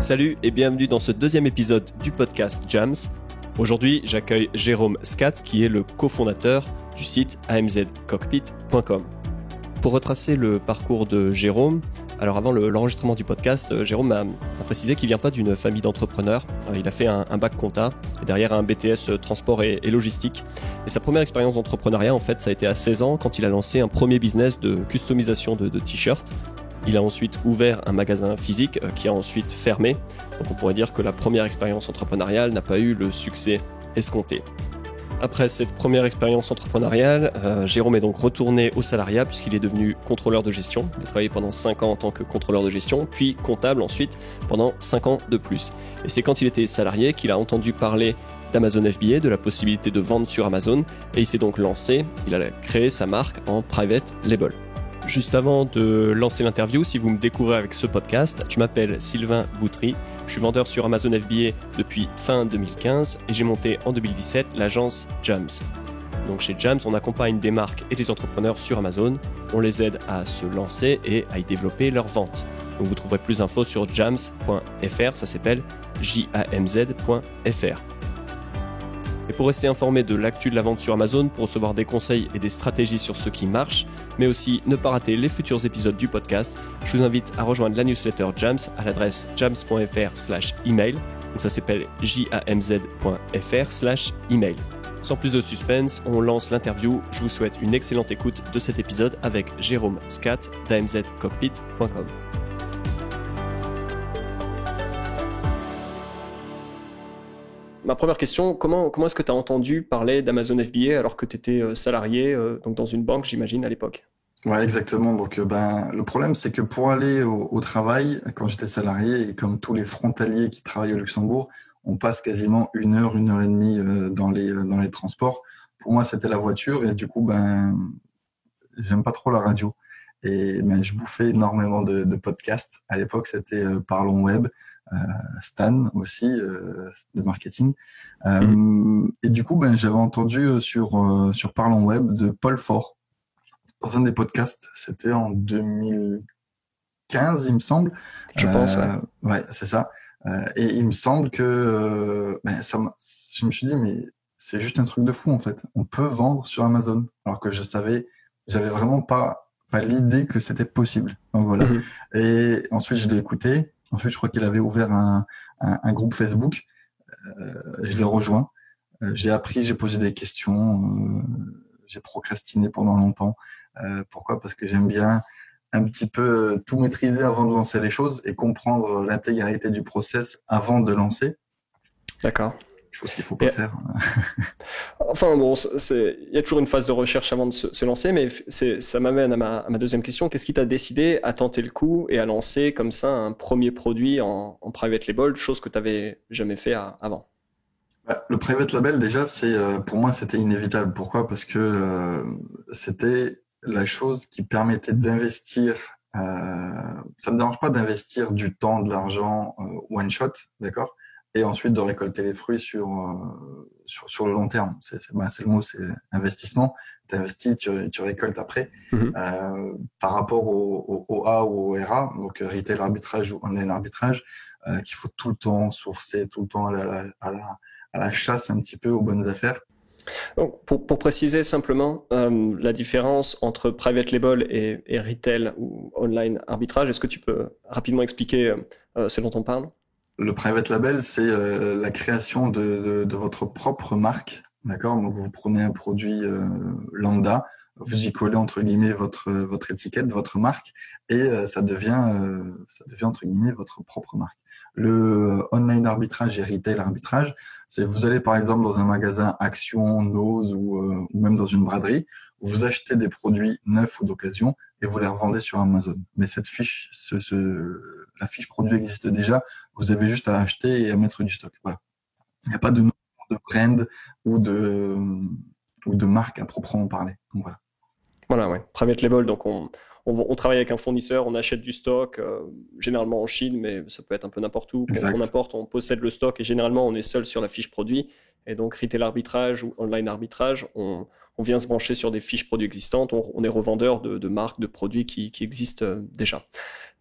Salut et bienvenue dans ce deuxième épisode du podcast Jams. Aujourd'hui, j'accueille Jérôme Scott qui est le cofondateur du site amzcockpit.com. Pour retracer le parcours de Jérôme, alors avant l'enregistrement du podcast, Jérôme m'a précisé qu'il ne vient pas d'une famille d'entrepreneurs. Il a fait un bac compta et derrière un BTS transport et logistique. Et sa première expérience d'entrepreneuriat, en fait, ça a été à 16 ans quand il a lancé un premier business de customisation de t-shirts. Il a ensuite ouvert un magasin physique qui a ensuite fermé. Donc on pourrait dire que la première expérience entrepreneuriale n'a pas eu le succès escompté. Après cette première expérience entrepreneuriale, Jérôme est donc retourné au salariat puisqu'il est devenu contrôleur de gestion. Il a travaillé pendant 5 ans en tant que contrôleur de gestion, puis comptable ensuite pendant 5 ans de plus. Et c'est quand il était salarié qu'il a entendu parler d'Amazon FBA, de la possibilité de vendre sur Amazon, et il s'est donc lancé, il a créé sa marque en private label. Juste avant de lancer l'interview, si vous me découvrez avec ce podcast, je m'appelle Sylvain Boutry, je suis vendeur sur Amazon FBA depuis fin 2015 et j'ai monté en 2017 l'agence Jams. Donc chez Jams, on accompagne des marques et des entrepreneurs sur Amazon, on les aide à se lancer et à y développer leurs ventes. Donc vous trouverez plus d'infos sur jams.fr, ça s'appelle jamz.fr. Et pour rester informé de l'actu de la vente sur Amazon, pour recevoir des conseils et des stratégies sur ce qui marche, mais aussi ne pas rater les futurs épisodes du podcast, je vous invite à rejoindre la newsletter Jams à l'adresse jams.fr/email. Donc ça s'appelle jamz.fr/email. Sans plus de suspense, on lance l'interview. Je vous souhaite une excellente écoute de cet épisode avec Jérôme Scott d'amzcockpit.com. Ma première question, comment est-ce que tu as entendu parler d'Amazon FBA alors que tu étais salarié donc dans une banque, j'imagine, à l'époque? Ouais, exactement. Donc, le problème, c'est que pour aller au travail, quand j'étais salarié, et comme tous les frontaliers qui travaillent au Luxembourg, on passe quasiment 1 heure et demie dans les transports. Pour moi, c'était la voiture et du coup, j'aime pas trop la radio. Et je bouffais énormément de podcasts. À l'époque, c'était Parlons Web. Stan aussi de marketing et du coup j'avais entendu sur Parlons Web de Paul Faure dans un des podcasts, c'était en 2015 il me semble, Je pense, ouais. Ouais c'est ça, et il me semble que je me suis dit mais c'est juste un truc de fou en fait, on peut vendre sur Amazon, alors que j'avais vraiment pas l'idée que c'était possible, donc voilà. Et ensuite je l'ai écouté. Ensuite, je crois qu'il avait ouvert un groupe Facebook. Je l'ai rejoint. J'ai appris, j'ai posé des questions. J'ai procrastiné pendant longtemps. Pourquoi ? Parce que j'aime bien un petit peu tout maîtriser avant de lancer les choses et comprendre l'intégralité du process avant de lancer. D'accord. Chose qu'il faut pas faire. Enfin bon, il y a toujours une phase de recherche avant de se lancer, mais ça m'amène à ma deuxième question. Qu'est-ce qui t'a décidé à tenter le coup et à lancer comme ça un premier produit en private label, chose que tu n'avais jamais fait avant? Le private label, déjà, pour moi, c'était inévitable. Pourquoi ? Parce que c'était la chose qui permettait d'investir. Ça me dérange pas d'investir du temps, de l'argent, one shot, d'accord ? Et ensuite de récolter les fruits sur le long terme. C'est le mot, c'est investissement. Tu investis, tu récoltes après. Par rapport au A ou au RA, donc retail arbitrage ou online arbitrage, qu'il faut tout le temps sourcer, tout le temps aller à la chasse un petit peu aux bonnes affaires. Donc, pour préciser simplement la différence entre private label et retail ou online arbitrage, est-ce que tu peux rapidement expliquer ce dont on parle ? Le private label, c'est la création de votre propre marque, d'accord ? Donc vous prenez un produit lambda, vous y collez entre guillemets votre étiquette, votre marque, et ça devient entre guillemets votre propre marque. Le online arbitrage et retail arbitrage, c'est vous allez par exemple dans un magasin Action, Nose ou même dans une braderie, vous achetez des produits neufs ou d'occasion et vous les revendez sur Amazon. Mais cette fiche, la fiche produit existe déjà. Vous avez juste à acheter et à mettre du stock. Voilà. Il n'y a pas de notion de brand ou de marque à proprement parler. Donc voilà. Voilà, ouais. Private label, donc on travaille avec un fournisseur, on achète du stock, généralement en Chine, mais ça peut être un peu n'importe où. On importe, on possède le stock et généralement on est seul sur la fiche produit. Et donc retail arbitrage ou online arbitrage, on on vient se brancher sur des fiches produits existantes, on est revendeur de marques, de produits qui existent déjà.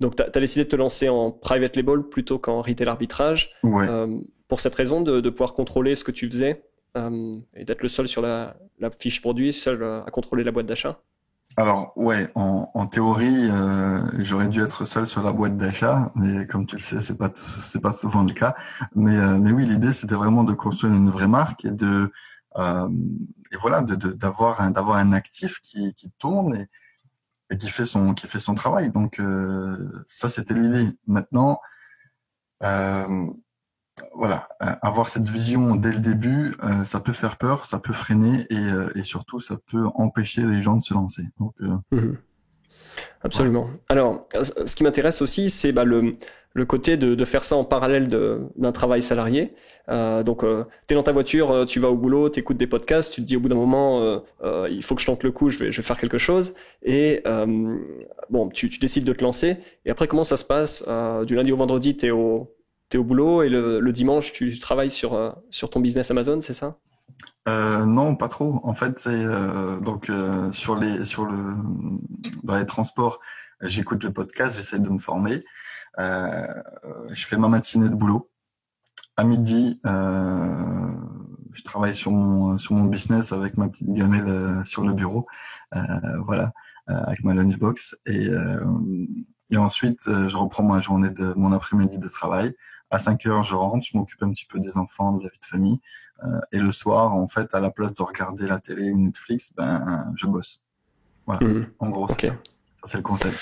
Donc, tu as décidé de te lancer en private label plutôt qu'en retail arbitrage. Ouais. Pour cette raison, de pouvoir contrôler ce que tu faisais et d'être le seul sur la fiche produit, seul à contrôler la boîte d'achat. Alors, ouais, en théorie, j'aurais dû être seul sur la boîte d'achat, mais comme tu le sais, c'est pas souvent le cas. Mais oui, l'idée, c'était vraiment de construire une vraie marque et voilà, d'avoir un actif qui tourne et qui fait son travail. Donc, ça, c'était l'idée. Maintenant, voilà, avoir cette vision dès le début, ça peut faire peur, ça peut freiner et surtout ça peut empêcher les gens de se lancer. Donc, Absolument. Ouais. Alors, ce qui m'intéresse aussi, c'est le côté de faire ça en parallèle d'un travail salarié. Donc, tu es dans ta voiture, tu vas au boulot, tu écoutes des podcasts, tu te dis au bout d'un moment, il faut que je tente le coup, je vais faire quelque chose. Et tu décides de te lancer. Et après, comment ça se passe du lundi au vendredi, t'es au boulot et le dimanche, tu travailles sur ton business Amazon, c'est ça? Non, pas trop. En fait, c'est dans les transports, j'écoute le podcast, j'essaie de me former. Je fais ma matinée de boulot. À midi, je travaille sur mon business avec ma petite gamelle sur le bureau, voilà, avec ma lunchbox. Et ensuite, je reprends mon après-midi de travail. À 5 heures, je rentre, je m'occupe un petit peu des enfants, de la vie de famille. Et le soir, en fait, à la place de regarder la télé ou Netflix, je bosse. Voilà. En gros, c'est ça. Ça, c'est le concept.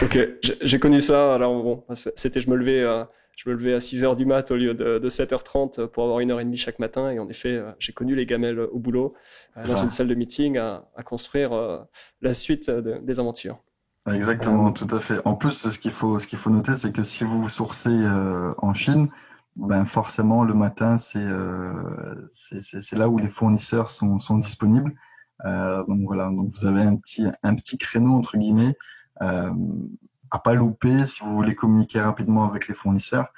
Ok, j'ai connu ça. Alors bon, c'était je me levais à 6h du mat au lieu de 7h30 pour avoir 1h30 chaque matin. Et en effet, j'ai connu les gamelles au boulot, dans une salle de meeting à construire la suite des aventures. Exactement, tout à fait. En plus, ce qu'il faut noter, c'est que si vous sourcez en Chine, forcément le matin, c'est là où les fournisseurs sont disponibles. Donc voilà, donc vous avez un petit créneau entre guillemets à pas louper si vous voulez communiquer rapidement avec les fournisseurs.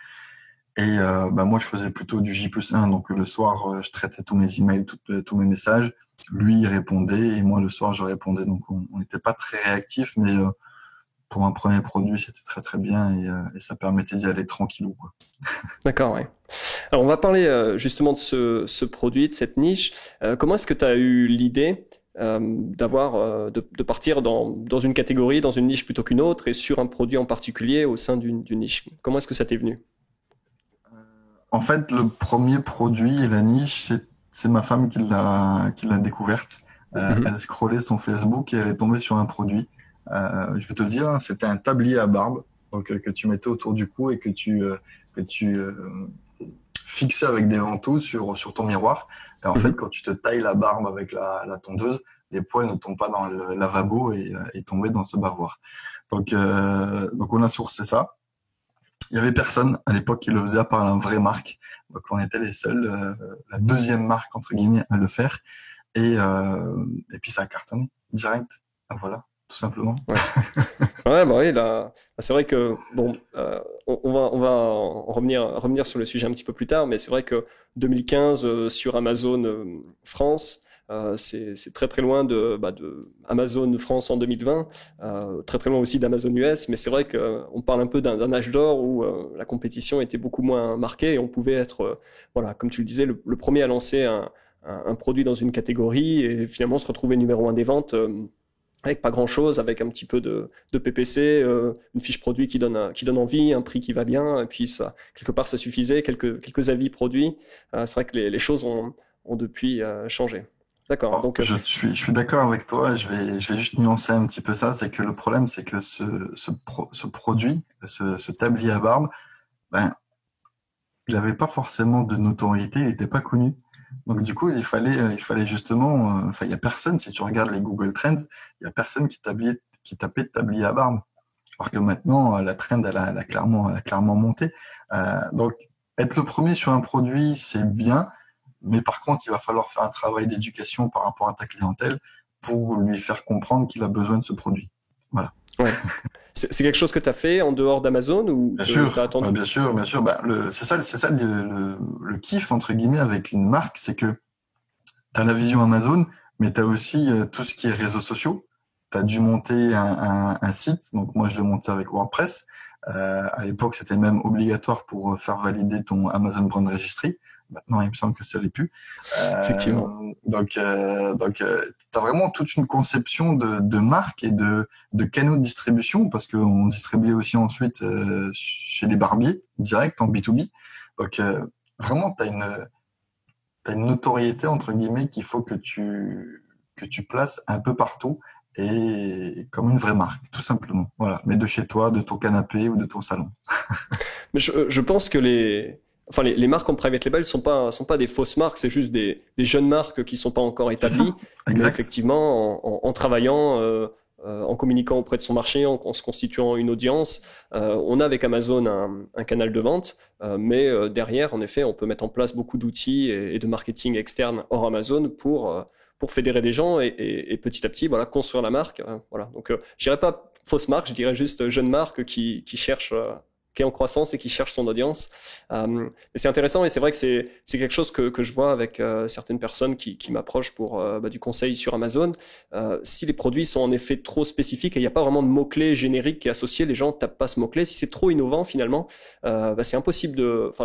Et moi, je faisais plutôt du J+1. Donc le soir, je traitais tous mes emails, tous mes messages. Lui, il répondait et moi, le soir, je répondais. Donc on n'était pas très réactifs, mais pour un premier produit, c'était très très bien et ça permettait d'y aller tranquillou, quoi. D'accord, ouais. Alors on va parler justement de ce produit, de cette niche. Comment est-ce que tu as eu l'idée de partir dans une catégorie, dans une niche plutôt qu'une autre et sur un produit en particulier au sein d'une niche? Comment est-ce que ça t'est venu? En fait, le premier produit et la niche, c'est ma femme qui l'a découverte. Elle scrollait son Facebook et elle est tombée sur un produit. Je vais te le dire, c'était un tablier à barbe, donc que tu mettais autour du cou et que tu fixais avec des ventouses sur ton miroir. Et en fait, quand tu te tailles la barbe avec la tondeuse, les poils ne tombent pas dans le lavabo et tombaient dans ce bavoir. Donc on a sourcé ça. Il y avait personne à l'époque qui le faisait à part la vraie marque. Donc on était les seuls, la deuxième marque entre guillemets à le faire. Et puis ça a cartonné direct. Voilà, tout simplement. Ouais. Ouais, oui, là, c'est vrai que bon, on va en revenir sur le sujet un petit peu plus tard, mais c'est vrai que 2015 sur Amazon France. C'est très très loin de Amazon France en 2020, très très loin aussi d'Amazon US, mais c'est vrai qu'on parle un peu d'un âge d'or où la compétition était beaucoup moins marquée et on pouvait être, voilà, comme tu le disais, le premier à lancer un produit dans une catégorie et finalement se retrouver numéro 1 des ventes avec pas grand chose, avec un petit peu de PPC, une fiche produit qui donne envie, un prix qui va bien, et puis ça, quelque part ça suffisait, quelques avis produits. C'est vrai que les choses ont depuis changé. D'accord. Donc, je suis d'accord avec toi. Je vais juste nuancer un petit peu ça. C'est que le problème, c'est que ce produit, ce tablier à barbe, il n'avait pas forcément de notoriété, il n'était pas connu. Donc du coup, il fallait justement, il y a personne. Si tu regardes les Google Trends, il y a personne qui tapait tablier à barbe. Alors que maintenant, la trend, elle a clairement monté. Donc être le premier sur un produit, c'est bien. Mais par contre, il va falloir faire un travail d'éducation par rapport à ta clientèle pour lui faire comprendre qu'il a besoin de ce produit. Voilà. Ouais. C'est quelque chose que tu as fait en dehors d'Amazon ou bien sûr, attendu bien sûr. C'est ça le kiff entre guillemets avec une marque, c'est que tu as la vision Amazon, mais tu as aussi tout ce qui est réseaux sociaux. Tu as dû monter un site, donc moi je l'ai monté avec WordPress. À l'époque, c'était même obligatoire pour faire valider ton Amazon Brand Registry. Maintenant, il me semble que ça l'est plus. Effectivement. Donc, tu as vraiment toute une conception de marque et de canaux de distribution, parce qu'on distribuait aussi ensuite chez les barbiers, direct, en B2B. Donc, vraiment, tu as une notoriété, entre guillemets, qu'il faut que tu places un peu partout, et comme une vraie marque, tout simplement. Voilà, mais de chez toi, de ton canapé ou de ton salon. Mais je pense que les marques en private label sont pas des fausses marques, c'est juste des jeunes marques qui sont pas encore établies. Mais effectivement, en travaillant, en communiquant auprès de son marché, en se constituant une audience, on a avec Amazon un canal de vente, mais derrière, en effet, on peut mettre en place beaucoup d'outils et de marketing externe hors Amazon pour fédérer des gens et petit à petit, voilà, construire la marque. Voilà. Donc, je dirais pas fausse marque, je dirais juste jeune marque qui cherche, qui est en croissance et qui cherche son audience. Mais c'est intéressant et c'est vrai que c'est quelque chose que je vois avec certaines personnes qui m'approchent pour du conseil sur Amazon. Si les produits sont en effet trop spécifiques et il n'y a pas vraiment de mots-clés génériques qui est associé, les gens ne tapent pas ce mot-clé. Si c'est trop innovant finalement, c'est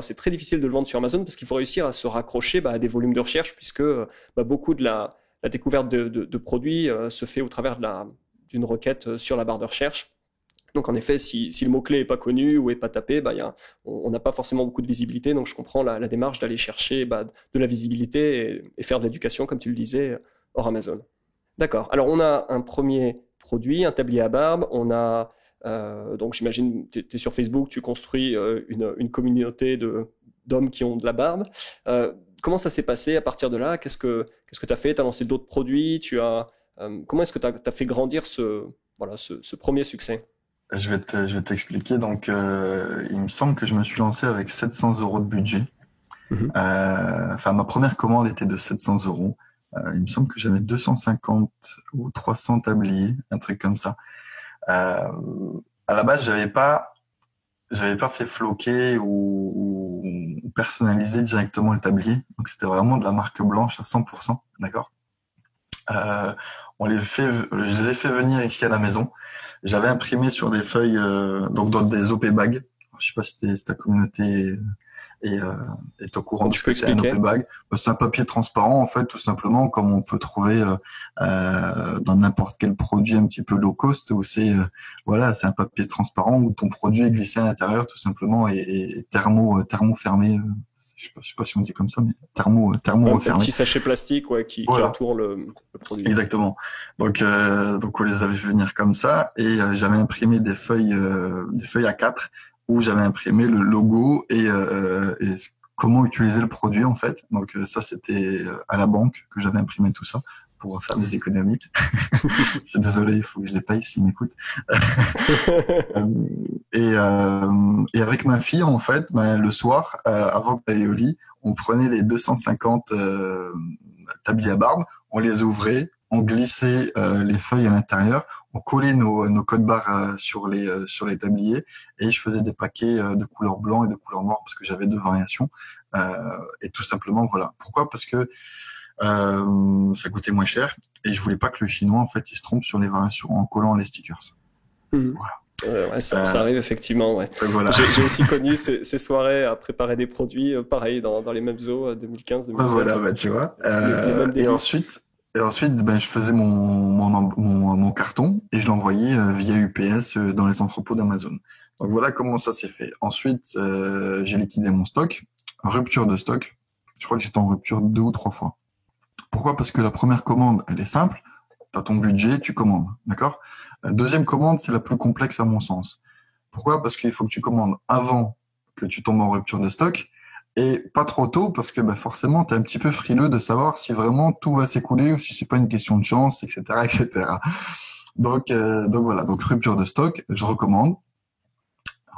c'est très difficile de le vendre sur Amazon parce qu'il faut réussir à se raccrocher à des volumes de recherche puisque beaucoup de la découverte de produits se fait au travers d'une requête sur la barre de recherche. Donc en effet, si le mot-clé n'est pas connu ou n'est pas tapé, on n'a pas forcément beaucoup de visibilité. Donc je comprends la démarche d'aller chercher de la visibilité et faire de l'éducation, comme tu le disais, hors Amazon. D'accord. Alors on a un premier produit, un tablier à barbe. On a, donc j'imagine, tu es sur Facebook, tu construis une communauté d'hommes qui ont de la barbe. Comment ça s'est passé à partir de là? Qu'est-ce que tu as fait? Tu as lancé d'autres produits? Comment est-ce que tu as fait grandir ce premier succès? Je vais t'expliquer. Donc, il me semble que je me suis lancé avec 700 € de budget. Mhm. Enfin, ma première commande était de 700 €. Il me semble que j'avais 250 ou 300 tabliers, un truc comme ça. À la base, j'avais pas fait floquer ou personnaliser directement le tablier. Donc, c'était vraiment de la marque blanche à 100%. D'accord? Je les ai fait venir ici à la maison. J'avais imprimé sur des feuilles, donc dans des OP bags. Je sais pas si ta communauté est au courant de ce que c'est un OP bag. C'est un papier transparent, en fait, tout simplement, comme on peut trouver dans n'importe quel produit un petit peu low cost, où c'est un papier transparent où ton produit est glissé à l'intérieur, tout simplement, et thermo fermé. Je sais pas si on dit comme ça, mais thermo refermé. Un petit sachet plastique, qui entoure le produit. Exactement. Donc on les avait fait venir comme ça, et j'avais imprimé des feuilles A4 où j'avais imprimé le logo et comment utiliser le produit, en fait. Donc ça, c'était à la banque que j'avais imprimé tout ça pour faire des économies. Je suis désolé, il faut que je les paye s'ils m'écoutent. Et avec ma fille, en fait, le soir, avant d'aller au lit, on prenait les 250 tabliers à barbe, on les ouvrait, on glissait les feuilles à l'intérieur, on collait nos codes barres sur les tabliers, et je faisais des paquets de couleur blanc et de couleur noire parce que j'avais deux variations. Et tout simplement, voilà. Pourquoi? Parce que ça coûtait moins cher et je voulais pas que le chinois, en fait, il se trompe sur les variations en collant les stickers. Voilà. Ça arrive effectivement. Ouais. Voilà. J'ai aussi connu ces soirées à préparer des produits, pareil dans les mêmes eaux 2015, 2016. Voilà, tu vois. Et ensuite, je faisais mon carton et je l'envoyais via UPS dans les entrepôts d'Amazon. Donc voilà comment ça s'est fait. Ensuite, j'ai liquidé mon stock. Rupture de stock. Je crois que j'étais en rupture 2 ou 3 fois. Pourquoi? Parce que la première commande, elle est simple. Tu as ton budget, tu commandes. D'accord? La deuxième commande, c'est la plus complexe à mon sens. Pourquoi? Parce qu'il faut que tu commandes avant que tu tombes en rupture de stock et pas trop tôt parce que forcément, tu es un petit peu frileux de savoir si vraiment tout va s'écouler ou si c'est pas une question de chance, etc., etc. Donc voilà. Donc rupture de stock, je recommande.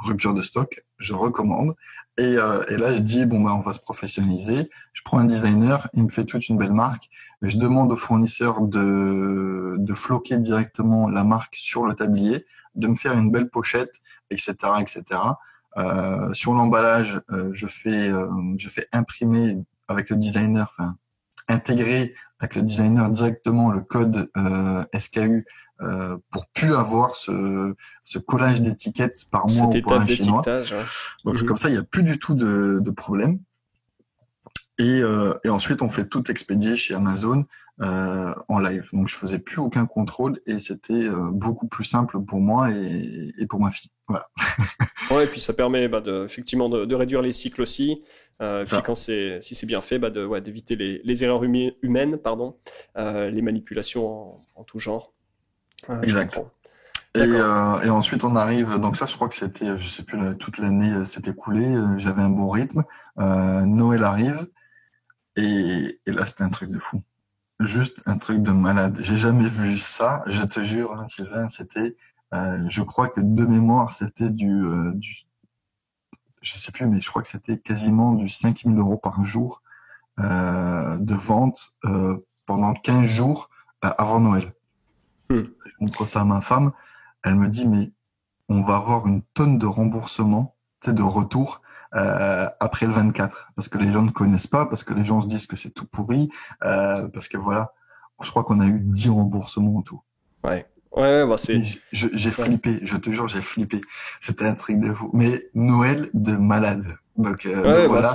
Rupture de stock, je recommande. Et là, je dis, on va se professionnaliser. Je prends un designer, il me fait toute une belle marque. Je demande au fournisseur de floquer directement la marque sur le tablier, de me faire une belle pochette, etc., etc. Sur l'emballage, je fais imprimer avec le designer, intégrer avec le designer directement le code SKU pour plus avoir ce collage d'étiquettes par mois Cette ou par étape un chinois. d'étiquetage. Ouais. Donc comme ça, il n'y a plus du tout de problème. Et ensuite, on fait tout expédier chez Amazon en live. Donc, je faisais plus aucun contrôle et c'était beaucoup plus simple pour moi et pour ma fille. Voilà. Ouais, et puis ça permet effectivement de réduire les cycles aussi. Puis si c'est bien fait, d'éviter les erreurs humaines, les manipulations en tout genre. Exact. Et ensuite, on arrive. Donc ça, je crois que c'était, je sais plus, toute l'année s'est écoulée. J'avais un bon rythme. Noël arrive et là, c'était un truc de fou. Juste un truc de malade. J'ai jamais vu ça. Je te jure, hein, Sylvain, c'était. Je crois que de mémoire, c'était je sais plus, mais je crois que c'était quasiment du 5 000 € par jour de vente pendant 15 jours avant Noël. Je montre ça à ma femme. Elle me dit, mais on va avoir une tonne de remboursement, de retour après le 24. Parce que les gens ne connaissent pas, parce que les gens se disent que c'est tout pourri, parce que voilà, je crois qu'on a eu 10 remboursements en tout. Ouais. J'ai flippé, je te jure, j'ai flippé. C'était un truc de fou. Mais Noël de malade. Donc voilà.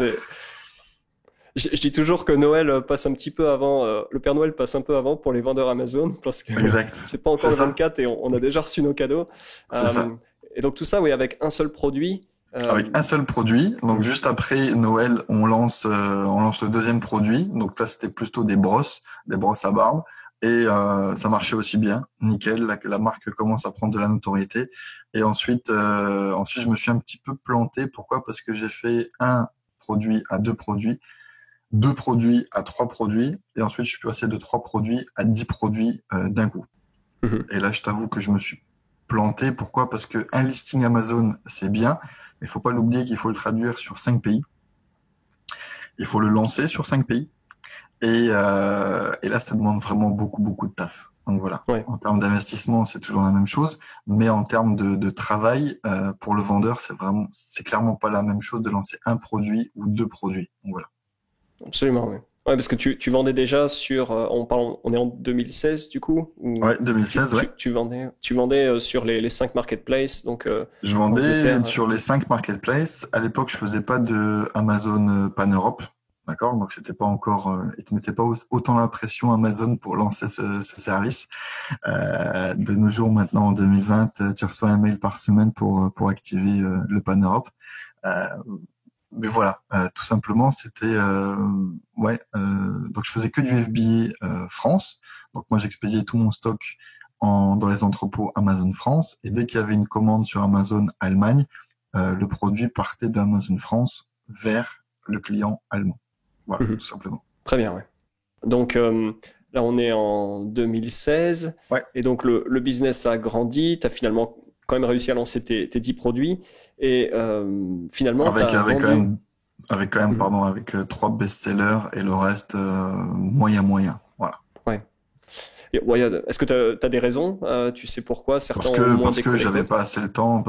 Je dis toujours que Noël passe un petit peu avant, le Père Noël passe un peu avant pour les vendeurs Amazon, parce que c'est pas encore le 24 et on a déjà reçu nos cadeaux. C'est ça. Et donc tout ça, oui, avec un seul produit. Avec un seul produit. Donc juste après Noël, on lance le deuxième produit. Donc ça, c'était plutôt des brosses à barbe. Et ça marchait aussi bien, nickel. La marque commence à prendre de la notoriété. Et ensuite, je me suis un petit peu planté. Pourquoi ? Parce que j'ai fait un produit à 2 produits, 2 produits à 3 produits, et ensuite je suis passé de 3 produits à 10 produits d'un coup. Et là, je t'avoue que je me suis planté. Pourquoi ? Parce que un listing Amazon, c'est bien, mais il faut pas l'oublier qu'il faut le traduire sur 5 pays. Il faut le lancer sur 5 pays. Et là, ça demande vraiment beaucoup, beaucoup de taf. Donc voilà. Ouais. En termes d'investissement, c'est toujours la même chose, mais en termes de travail, pour le vendeur, c'est clairement pas la même chose de lancer un produit ou 2 produits. Donc voilà. Absolument, oui. Ouais, parce que tu vendais déjà sur, on est en 2016 du coup, ouais, 2016, ouais. Tu vendais sur les 5 marketplaces, donc. Je vendais sur les 5 marketplaces. À l'époque, je faisais pas de Amazon Pan Europe. D'accord, donc c'était pas encore, ils te mettaient pas autant la pression Amazon pour lancer ce service. De nos jours maintenant en 2020, tu reçois un mail par semaine pour activer le Pan Europe. Mais voilà, tout simplement c'était donc je faisais que du FBA France. Donc moi j'expédiais tout mon stock dans les entrepôts Amazon France, et dès qu'il y avait une commande sur Amazon Allemagne, le produit partait d'Amazon France vers le client allemand. Voilà, tout simplement. Très bien, ouais. Donc là, on est en 2016. Ouais. Et donc, le business a grandi. Tu as finalement quand même réussi à lancer tes 10 produits. Et finalement, avec quand même, avec 3 best-sellers et le reste moyen. Voilà. Ouais. Est-ce que tu as des raisons ? Tu sais pourquoi certains parce que j'avais pas assez le temps,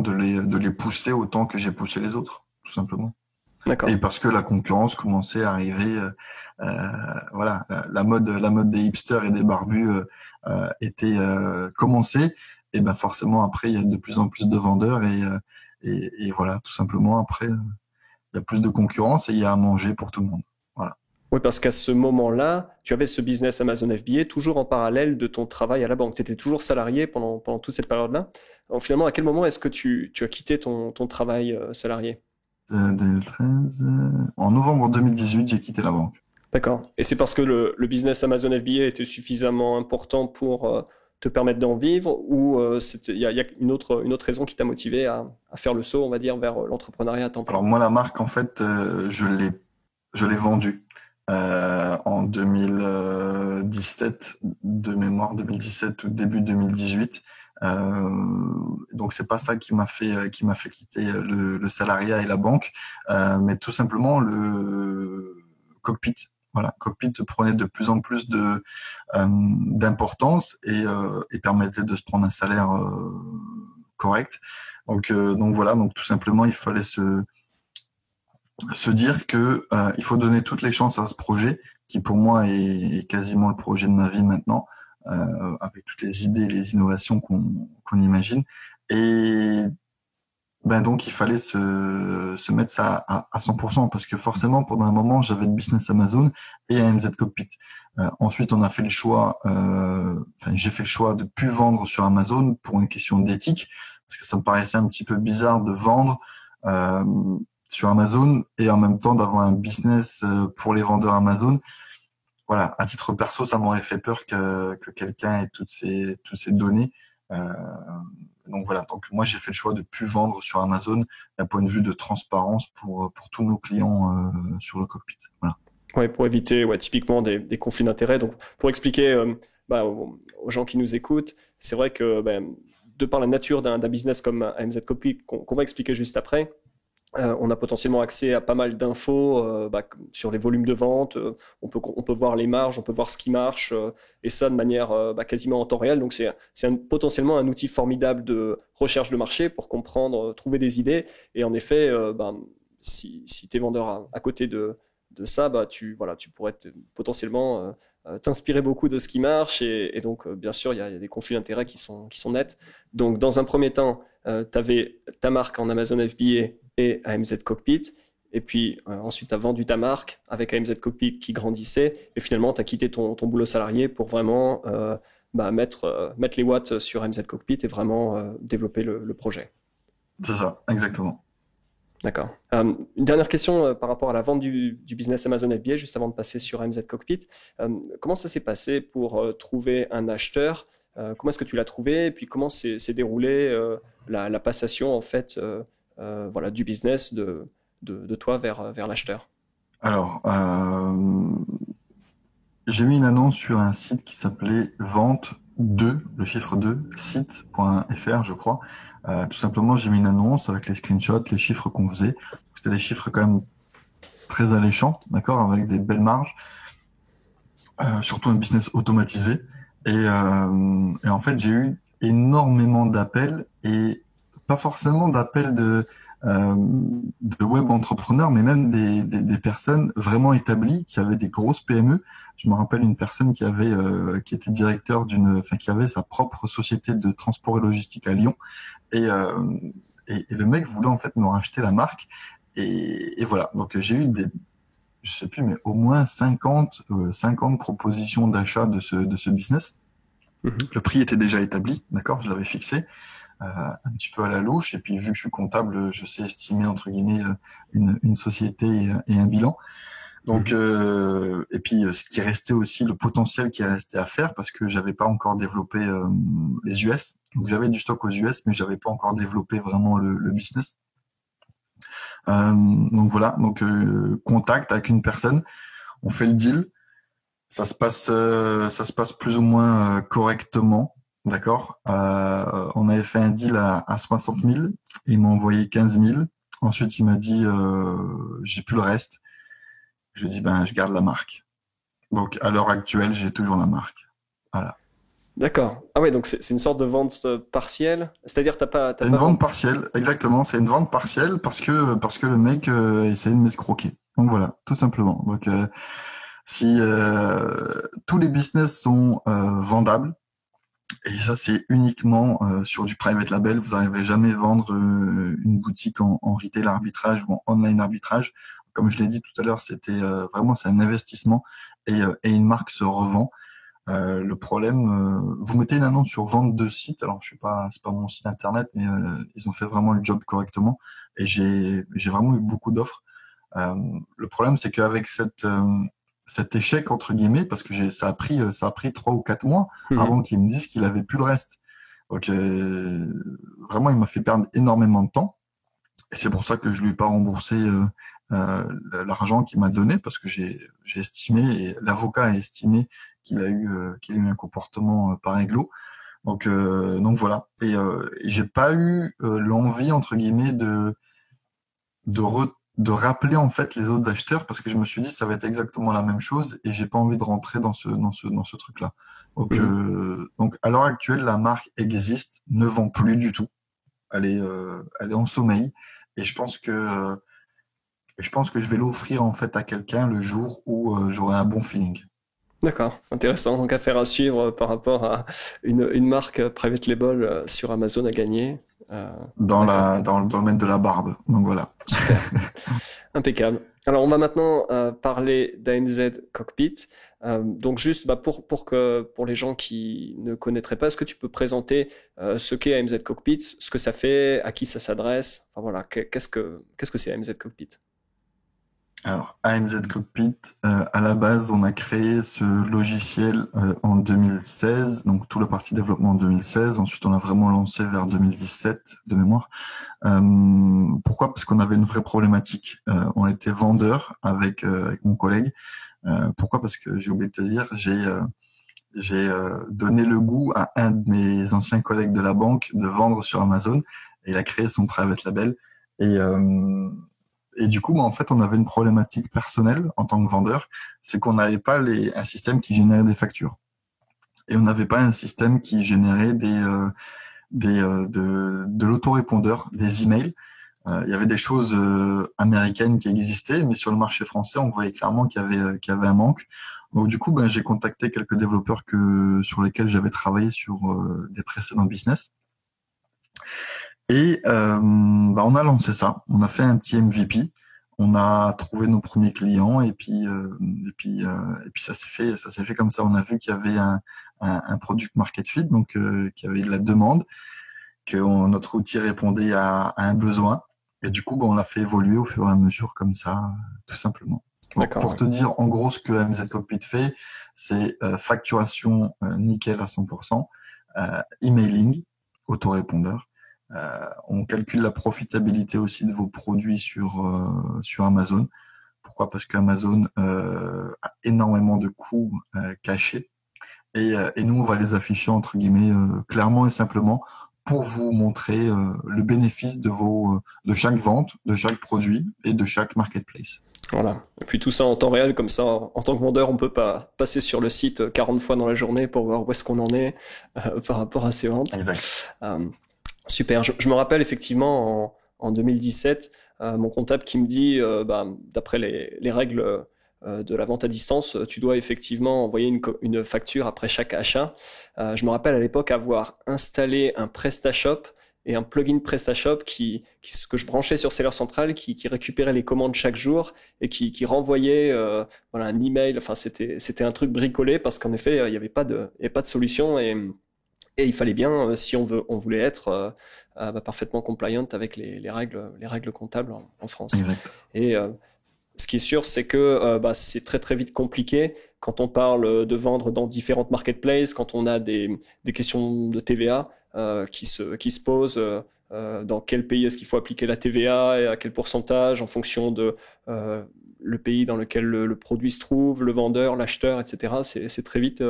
de les pousser autant que j'ai poussé les autres, tout simplement. D'accord. Et parce que la concurrence commençait à arriver, voilà, la mode des hipsters et des barbus était commencée, et ben forcément après il y a de plus en plus de vendeurs et voilà, tout simplement après il y a plus de concurrence et il y a à manger pour tout le monde. Voilà. Oui, parce qu'à ce moment-là, tu avais ce business Amazon FBA toujours en parallèle de ton travail à la banque. Tu étais toujours salarié pendant toute cette période-là. Alors, finalement, à quel moment est-ce que tu as quitté ton travail salarié ? 2013, en novembre 2018, j'ai quitté la banque. D'accord. Et c'est parce que le business Amazon FBA était suffisamment important pour te permettre d'en vivre, ou il y a une autre raison qui t'a motivé à faire le saut, on va dire, vers l'entrepreneuriat à temps plein ? Alors moi, la marque, en fait, je l'ai vendue en 2017, de mémoire 2017 ou début 2018. Donc c'est pas ça qui m'a fait quitter le salariat et la banque, mais tout simplement le cockpit. Voilà, cockpit prenait de plus en plus d'importance et permettait de se prendre un salaire correct. Donc voilà, donc tout simplement il fallait se dire que il faut donner toutes les chances à ce projet, qui pour moi est quasiment le projet de ma vie maintenant, avec toutes les idées, les innovations qu'on imagine. Et ben donc il fallait se mettre ça à 100%, parce que forcément pendant un moment j'avais le business Amazon et AMZ Cockpit. Ensuite on a fait le choix, enfin j'ai fait le choix de plus vendre sur Amazon pour une question d'éthique, parce que ça me paraissait un petit peu bizarre de vendre euh, sur Amazon et en même temps d'avoir un business pour les vendeurs Amazon. Voilà, à titre perso, ça m'aurait fait peur que quelqu'un ait toutes ces données. Euh, donc voilà, donc moi j'ai fait le choix de plus vendre sur Amazon d'un point de vue de transparence pour tous nos clients sur le cockpit. Voilà. Ouais, pour éviter typiquement des conflits d'intérêts. Donc, pour expliquer aux gens qui nous écoutent, c'est vrai que de par la nature d'un business comme AMZ Cockpit, qu'on va expliquer juste après, on a potentiellement accès à pas mal d'infos sur les volumes de vente. On peut voir les marges, on peut voir ce qui marche, et ça de manière quasiment en temps réel. Donc c'est potentiellement un outil formidable de recherche de marché pour comprendre, trouver des idées. Et en effet, si tu es vendeur à côté de ça, tu pourrais potentiellement t'inspirer beaucoup de ce qui marche. Et donc, bien sûr, il y a des conflits d'intérêts qui sont nets. Donc, dans un premier temps, tu avais ta marque en Amazon FBA et AMZ Cockpit. Et puis ensuite, tu as vendu ta marque avec AMZ Cockpit qui grandissait. Et finalement, tu as quitté ton boulot salarié pour vraiment mettre les watts sur AMZ Cockpit et vraiment développer le projet. C'est ça, exactement. D'accord. Une dernière question par rapport à la vente du business Amazon FBA, juste avant de passer sur AMZ Cockpit. Comment ça s'est passé pour trouver un acheteur? Comment est-ce que tu l'as trouvé? Et puis comment s'est déroulée la passation en fait du business de toi vers l'acheteur? Alors, j'ai mis une annonce sur un site qui s'appelait Vente 2, le chiffre 2, site.fr, je crois. Tout simplement, j'ai mis une annonce avec les screenshots, les chiffres qu'on faisait. C'était des chiffres quand même très alléchants, d'accord, avec des belles marges, surtout un business automatisé. Et en fait, j'ai eu énormément d'appels, et pas forcément d'appels de web entrepreneurs, mais même des personnes vraiment établies qui avaient des grosses PME. Je me rappelle une personne qui était directeur qui avait sa propre société de transport et logistique à Lyon, et, euh, et le mec voulait en fait me racheter la marque. Et voilà. Donc j'ai eu je sais plus, mais au moins 50 propositions d'achat de ce business. Mhm. Le prix était déjà établi, d'accord, je l'avais fixé un petit peu à la louche. Et puis, vu que je suis comptable, je sais estimer, entre guillemets, une société et un bilan. Donc, et puis, ce qui restait aussi, le potentiel qui restait à faire, parce que j'avais pas encore développé les US. Donc, j'avais du stock aux US, mais j'avais pas encore développé vraiment le business. Donc voilà, donc contact avec une personne, on fait le deal, ça se passe plus ou moins correctement, d'accord. On avait fait un deal à 60 000, il m'a envoyé 15 000. Ensuite, il m'a dit j'ai plus le reste. Je lui ai dit ben je garde la marque. Donc à l'heure actuelle, j'ai toujours la marque. Voilà. D'accord. Ah ouais, donc c'est une sorte de vente partielle. C'est-à-dire t'as C'est une pas vente vendu. partielle, exactement. C'est une vente partielle parce que le mec essayait de m'escroquer. Donc voilà, tout simplement. Donc si tous les business sont vendables, et ça c'est uniquement sur du private label, vous n'arriverez jamais à vendre une boutique en retail arbitrage ou en online arbitrage. Comme je l'ai dit tout à l'heure, c'était vraiment c'est un investissement, et une marque se revend. Le problème, vous mettez une annonce sur vente de site. Alors, c'est pas mon site internet, mais ils ont fait vraiment le job correctement. Et j'ai vraiment eu beaucoup d'offres. Le problème, c'est qu'avec cet échec entre guillemets, parce que ça a pris 3 ou 4 mois Mhm. avant qu'il me dise qu'il avait plus le reste. Donc, vraiment, il m'a fait perdre énormément de temps. Et c'est pour ça que je lui ai pas remboursé l'argent qu'il m'a donné, parce que j'ai estimé, et l'avocat a estimé qu'il a eu un comportement par réglo. Donc voilà. Et j'ai pas eu l'envie entre guillemets de rappeler en fait les autres acheteurs, parce que je me suis dit ça va être exactement la même chose, et j'ai pas envie de rentrer dans ce truc-là. Mhm. Donc à l'heure actuelle, la marque existe, ne vend plus du tout. Elle est en sommeil, et je pense que Et je pense que je vais l'offrir en fait à quelqu'un le jour où j'aurai un bon feeling. D'accord, intéressant. Donc, affaire à suivre par rapport à une marque private label sur Amazon à gagner. D'accord, Dans le domaine de la barbe. Donc voilà. super. Impeccable. Alors, on va maintenant parler d'AMZ Cockpit. Donc, juste pour les gens qui ne connaîtraient pas, est-ce que tu peux présenter ce qu'est AMZ Cockpit, ce que ça fait, à qui ça s'adresse? Enfin, voilà, qu'est-ce que c'est AMZ Cockpit? Alors, AMZ Cockpit, à la base, on a créé ce logiciel en 2016, donc tout la partie développement en 2016. Ensuite, on a vraiment lancé vers 2017 de mémoire. Pourquoi? Parce qu'on avait une vraie problématique. On était vendeur avec mon collègue. Pourquoi? Parce que j'ai oublié de te dire, j'ai donné le goût à un de mes anciens collègues de la banque de vendre sur Amazon. Et il a créé son private label. Et du coup, en fait, on avait une problématique personnelle en tant que vendeur, c'est qu'on n'avait pas un système qui générait des factures. Et on n'avait pas un système qui générait de l'autorépondeur, des emails. Il y avait des choses américaines qui existaient, mais sur le marché français, on voyait clairement qu'il y avait un manque. Donc du coup, j'ai contacté quelques développeurs sur lesquels j'avais travaillé sur des précédents business. Et on a lancé ça. On a fait un petit MVP. On a trouvé nos premiers clients et puis ça s'est fait comme ça. On a vu qu'il y avait un product market fit, donc qu'il y avait de la demande, que notre outil répondait à un besoin. Et du coup, on l'a fait évoluer au fur et à mesure comme ça, tout simplement. Pour te dire en gros ce que AMZ Cockpit fait, c'est facturation nickel à 100%, emailing, autorépondeur. On calcule la profitabilité aussi de vos produits sur Amazon. Pourquoi? Parce qu'Amazon a énormément de coûts cachés et nous on va les afficher entre guillemets clairement et simplement pour vous montrer le bénéfice de chaque vente, de chaque produit et de chaque marketplace. Voilà. Et puis tout ça en temps réel, comme ça, en tant que vendeur, on peut pas passer sur le site 40 fois dans la journée pour voir où est-ce qu'on en est par rapport à ses ventes. Exact. Super. Je me rappelle effectivement en 2017, mon comptable qui me dit, d'après les règles de la vente à distance, tu dois effectivement envoyer une facture après chaque achat. Je me rappelle à l'époque avoir installé un PrestaShop et un plugin PrestaShop que je branchais sur Seller Central qui récupérait les commandes chaque jour et qui renvoyait un email. Enfin, c'était un truc bricolé parce qu'en effet, il n'y avait pas de solution et il fallait bien, si on voulait être parfaitement compliant avec les règles comptables en France. Exact. Et ce qui est sûr, c'est que c'est très très vite compliqué quand on parle de vendre dans différentes marketplaces, quand on a des questions de TVA qui se posent. Dans quel pays est-ce qu'il faut appliquer la TVA et à quel pourcentage en fonction de le pays dans lequel le produit se trouve, le vendeur, l'acheteur, etc. C'est très vite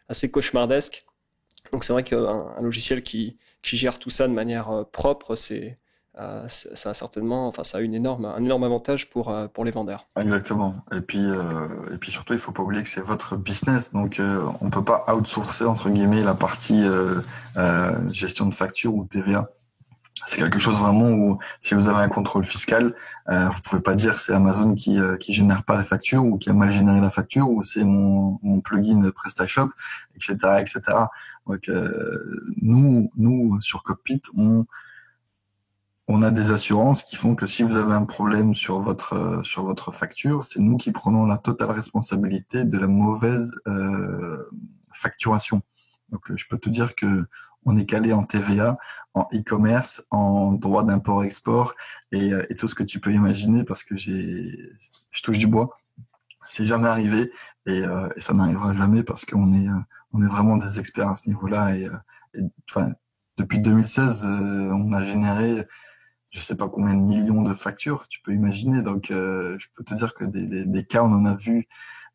assez cauchemardesque. Donc c'est vrai qu'un logiciel qui gère tout ça de manière propre, ça a certainement, ça a un énorme avantage pour les vendeurs. Exactement. Et puis surtout, il faut pas oublier que c'est votre business, donc on peut pas outsourcer entre guillemets la partie gestion de facture ou TVA. C'est quelque chose vraiment où si vous avez un contrôle fiscal, vous pouvez pas dire c'est Amazon qui génère pas la facture ou qui a mal généré la facture ou c'est mon plugin PrestaShop, etc., etc. Donc nous sur Cockpit, on a des assurances qui font que si vous avez un problème sur votre facture, c'est nous qui prenons la totale responsabilité de la mauvaise facturation. Donc je peux te dire que on est calé en TVA, en e-commerce, en droit d'import-export et tout ce que tu peux imaginer parce que je touche du bois. C'est jamais arrivé et ça n'arrivera jamais parce qu'on est vraiment des experts à ce niveau-là et depuis 2016 on a généré je sais pas combien de millions de factures, tu peux imaginer. Donc je peux te dire que des cas on en a vu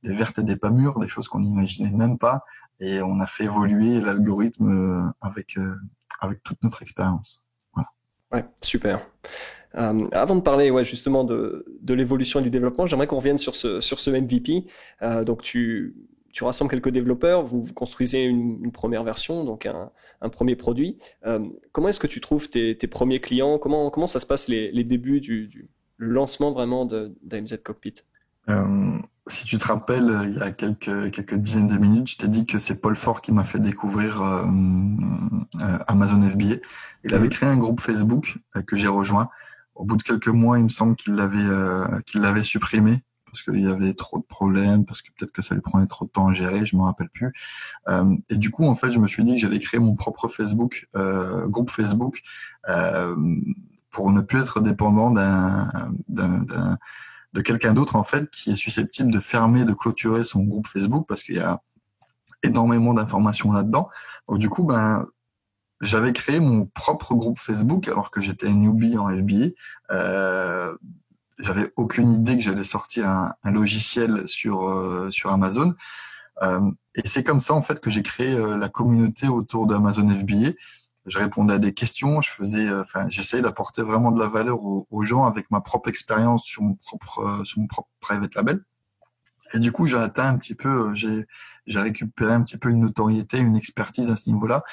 des vertes et des pas mûres, des choses qu'on n'imaginait même pas. Et on a fait évoluer l'algorithme avec toute notre expérience. Voilà. Ouais, super. Avant de parler justement de l'évolution et du développement, j'aimerais qu'on revienne sur ce MVP. Donc tu rassembles quelques développeurs, vous construisez une première version, donc un premier produit. Comment est-ce que tu trouves tes premiers clients? Comment ça se passe les débuts le lancement vraiment d'AMZ Cockpit? Si tu te rappelles, il y a quelques dizaines de minutes, je t'ai dit que c'est Paul Fort qui m'a fait découvrir Amazon FBA. Il avait créé un groupe Facebook que j'ai rejoint. Au bout de quelques mois, il me semble qu'il l'avait supprimé parce qu'il y avait trop de problèmes, parce que peut-être que ça lui prenait trop de temps à gérer, je me rappelle plus. Et du coup, en fait, je me suis dit que j'allais créer mon propre groupe Facebook, euh, pour ne plus être dépendant de quelqu'un d'autre, en fait, qui est susceptible de fermer, de clôturer son groupe Facebook parce qu'il y a énormément d'informations là-dedans. Donc, du coup, j'avais créé mon propre groupe Facebook alors que j'étais un newbie en FBA. J'avais aucune idée que j'allais sortir un logiciel sur Amazon. Et c'est comme ça, en fait, que j'ai créé la communauté autour d'Amazon FBA. Je répondais à des questions, j'essayais d'apporter vraiment de la valeur aux gens avec ma propre expérience sur mon propre private label. Et du coup, j'ai atteint un petit peu, j'ai récupéré un petit peu une notoriété, une expertise à ce niveau-là.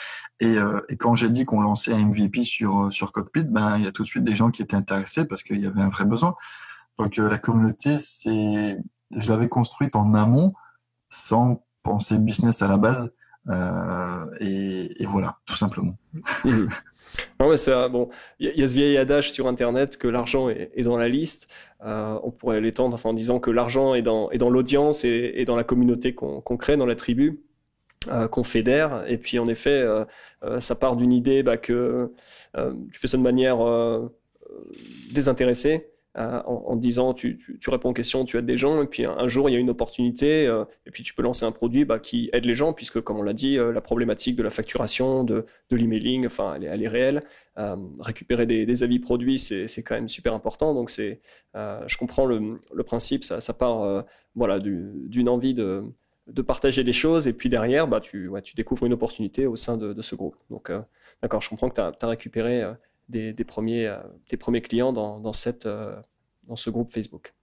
Et quand j'ai dit qu'on lançait un MVP sur Cockpit, il y a tout de suite des gens qui étaient intéressés parce qu'il y avait un vrai besoin. Donc la communauté, je l'avais construite en amont, sans penser business à la base. Et voilà, tout simplement. Mmh. Non, mais bon, il y a ce vieil adage sur Internet que l'argent est dans la liste. On pourrait l'étendre en disant que l'argent est dans l'audience et dans la communauté qu'on crée, dans la tribu, qu'on fédère. Et puis, en effet, ça part d'une idée que tu fais ça de manière désintéressée. En disant tu réponds aux questions, tu aides des gens, et puis un jour il y a une opportunité, et puis tu peux lancer un produit qui aide les gens, puisque comme on l'a dit, la problématique de la facturation, de l'emailing, elle est réelle. Récupérer des avis produits, c'est quand même super important. Donc je comprends le principe, ça part d'une envie de partager des choses, et puis derrière tu découvres une opportunité au sein de ce groupe. Donc d'accord, je comprends que tu as récupéré tes premiers clients dans ce groupe Facebook.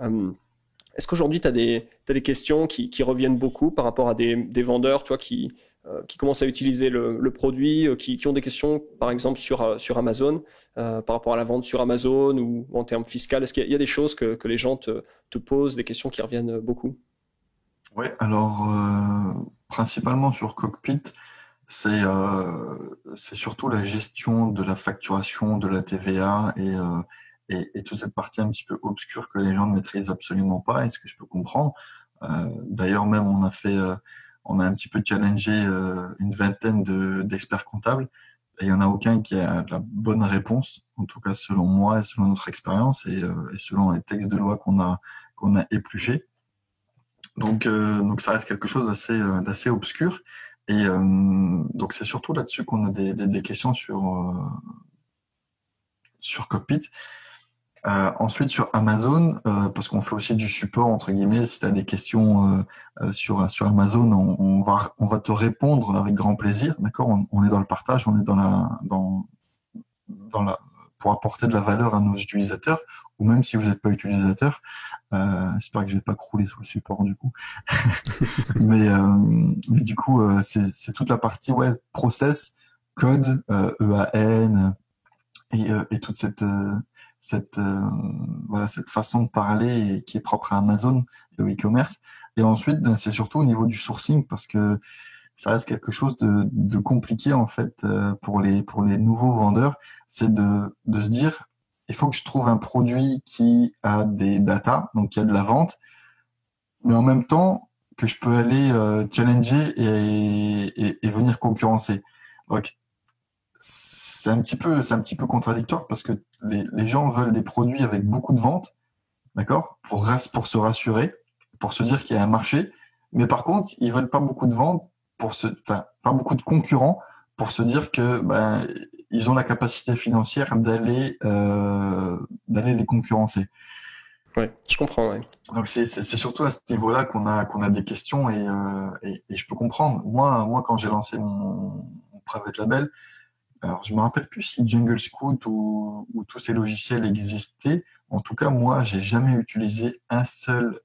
Est-ce qu'aujourd'hui, tu as des questions qui reviennent beaucoup par rapport à des vendeurs, toi, qui commencent à utiliser le produit, qui ont des questions, par exemple, sur Amazon, par rapport à la vente sur Amazon ou en termes fiscaux? Est-ce qu'il y a des choses que les gens te posent, des questions qui reviennent beaucoup? Oui, alors principalement sur Cockpit, c'est surtout la gestion de la facturation, de la TVA et toute cette partie un petit peu obscure que les gens ne maîtrisent absolument pas, et ce que je peux comprendre. D'ailleurs, même on a un petit peu challengé une vingtaine d'experts comptables, et il n'y en a aucun qui a la bonne réponse, en tout cas selon moi et selon notre expérience et selon les textes de loi qu'on a épluchés. Donc ça reste quelque chose d'assez obscur. Et donc c'est surtout là-dessus qu'on a des questions sur Cockpit. Ensuite sur Amazon, parce qu'on fait aussi du support entre guillemets. Si tu as des questions sur Amazon, on va te répondre avec grand plaisir. D'accord, on est dans le partage, on est dans la pour apporter de la valeur à nos utilisateurs, ou même si vous n'êtes pas utilisateur. J'espère que je vais pas crouler sous le support du coup. mais du coup, c'est toute la partie process, code, EAN et toute cette façon de parler qui est propre à Amazon et au e-commerce. Et ensuite, c'est surtout au niveau du sourcing, parce que ça reste quelque chose de compliqué en fait pour les nouveaux vendeurs. C'est de se dire, il faut que je trouve un produit qui a des data, donc qui a de la vente, mais en même temps que je peux aller challenger et venir concurrencer. Donc c'est un petit peu contradictoire, parce que les gens veulent des produits avec beaucoup de ventes, d'accord, pour se rassurer, pour se dire qu'il y a un marché, mais par contre ils veulent pas beaucoup de ventes pas beaucoup de concurrents, pour se dire que ils ont la capacité financière d'aller les concurrencer. Ouais, je comprends. Ouais. Donc c'est surtout à ce niveau-là qu'on a des questions, et je peux comprendre. Moi quand j'ai lancé mon private label, alors je me rappelle plus si Jungle Scout ou tous ces logiciels existaient. En tout cas, moi j'ai jamais utilisé un seul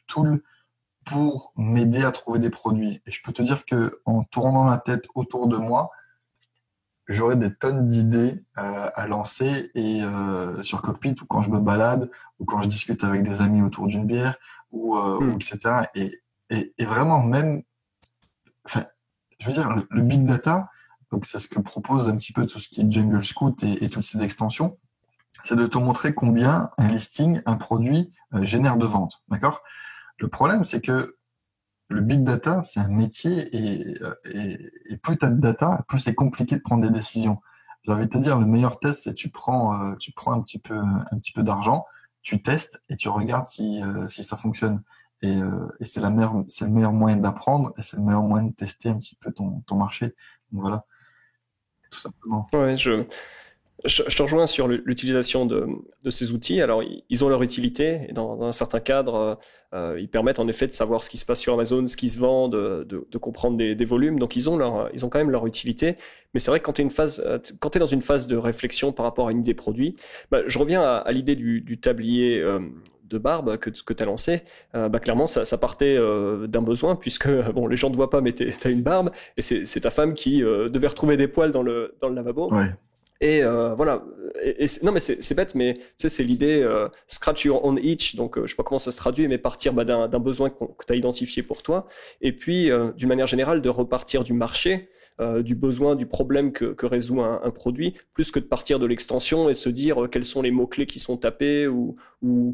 tool pour m'aider à trouver des produits. Et je peux te dire que en tournant la tête autour de moi, j'aurais des tonnes d'idées à lancer et sur Cockpit ou quand je me balade ou quand je discute avec des amis autour d'une bière ou etc. Et vraiment même, enfin, je veux dire le big data, donc c'est ce que propose un petit peu tout ce qui est Jungle Scout et toutes ces extensions, c'est de te montrer combien un listing, un produit génère de ventes, d'accord? Le problème, c'est que le big data, c'est un métier et plus tu as de data, plus c'est compliqué de prendre des décisions. J'ai envie de te dire, le meilleur test, c'est tu prends un petit peu d'argent, tu testes et tu regardes si ça fonctionne. Et c'est c'est le meilleur moyen d'apprendre et c'est le meilleur moyen de tester un petit peu ton marché. Donc voilà, tout simplement. Ouais, je te rejoins sur l'utilisation de ces outils. Alors, ils ont leur utilité et dans un certain cadre, ils permettent en effet de savoir ce qui se passe sur Amazon, ce qui se vend, de comprendre des volumes. Donc, ils ont quand même leur utilité. Mais c'est vrai que quand tu es dans une phase de réflexion par rapport à une idée produit, bah, je reviens à l'idée du tablier de barbe que tu as lancé. Bah, clairement, ça partait d'un besoin puisque bon, les gens ne te voient pas, mais tu as une barbe et c'est ta femme qui devait retrouver des poils dans le lavabo. Ouais, Et voilà. Non, mais c'est bête, mais tu sais, c'est l'idée scratch your own itch. Donc, je sais pas comment ça se traduit, mais partir bah, d'un besoin que tu as identifié pour toi. Et puis, d'une manière générale, de repartir du marché, du besoin, du problème que résout un produit, plus que de partir de l'extension et se dire quels sont les mots-clés qui sont tapés ou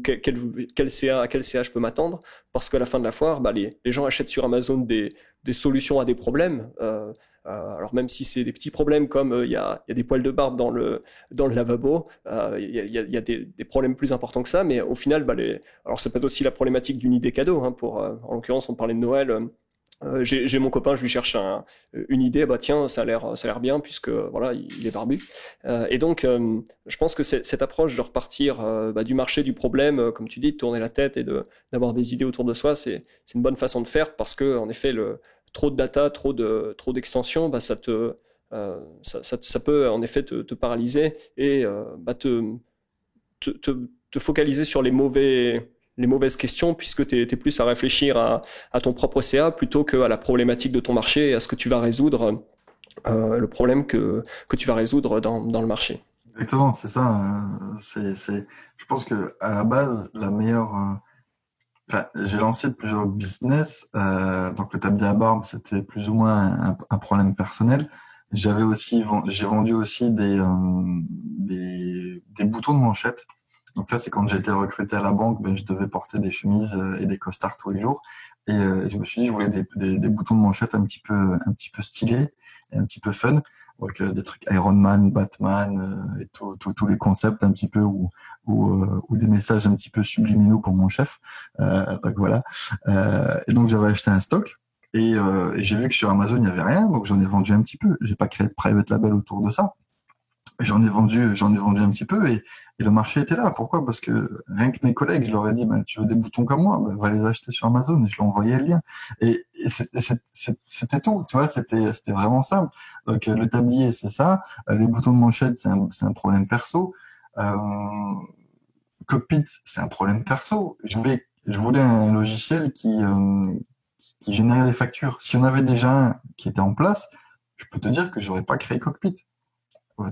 quel CA je peux m'attendre. Parce qu'à la fin de la foire, bah, les gens achètent sur Amazon des solutions à des problèmes. Alors même si c'est des petits problèmes comme il y a des poils de barbe dans le lavabo, il y a des problèmes plus importants que ça, mais au final, bah, alors ça peut être aussi la problématique d'une idée cadeau. Hein, en l'occurrence, on parlait de Noël. J'ai mon copain, je lui cherche une idée, bah tiens, ça a l'air bien puisque voilà, il est barbu. Et donc, je pense que cette approche de repartir bah, du marché, du problème, comme tu dis, de tourner la tête et d'avoir des idées autour de soi, c'est une bonne façon de faire parce que en effet, trop de data, trop d'extensions, bah, ça peut en effet te paralyser et bah, te focaliser sur les mauvaises questions puisque tu es plus à réfléchir à ton propre CA plutôt qu'à la problématique de ton marché et à ce que tu vas résoudre, le problème que tu vas résoudre dans le marché. exactement, c'est ça. Je pense que à la base, la meilleure. Enfin, j'ai lancé plusieurs business. Donc le tablier à barbe, c'était plus ou moins un problème personnel. J'ai vendu aussi des boutons de manchette. Donc ça, c'est quand j'ai été recruté à la banque, ben, je devais porter des chemises et des costards tous les jours. Et je me suis dit, je voulais des boutons de manchette un petit peu stylés et un petit peu fun. Donc des trucs Iron Man, Batman et tous les concepts un petit peu ou des messages un petit peu subliminaux pour mon chef. Donc voilà. Et donc j'avais acheté un stock. Et j'ai vu que sur Amazon il n'y avait rien, donc j'en ai vendu un petit peu. J'ai pas créé de private label autour de ça. J'en ai vendu un petit peu et le marché était là. Pourquoi? Parce que rien que mes collègues, je leur ai dit, bah, tu veux des boutons comme moi, bah, va les acheter sur Amazon et je leur envoyais le lien. C'était tout, tu vois, c'était vraiment simple. Donc le tablier, c'est ça. Les boutons de manchette, c'est un problème perso. Euh, Cockpit, c'est un problème perso. Je voulais un logiciel qui générait des factures. Si on avait déjà un qui était en place, je peux te dire que j'aurais pas créé Cockpit. Ouais,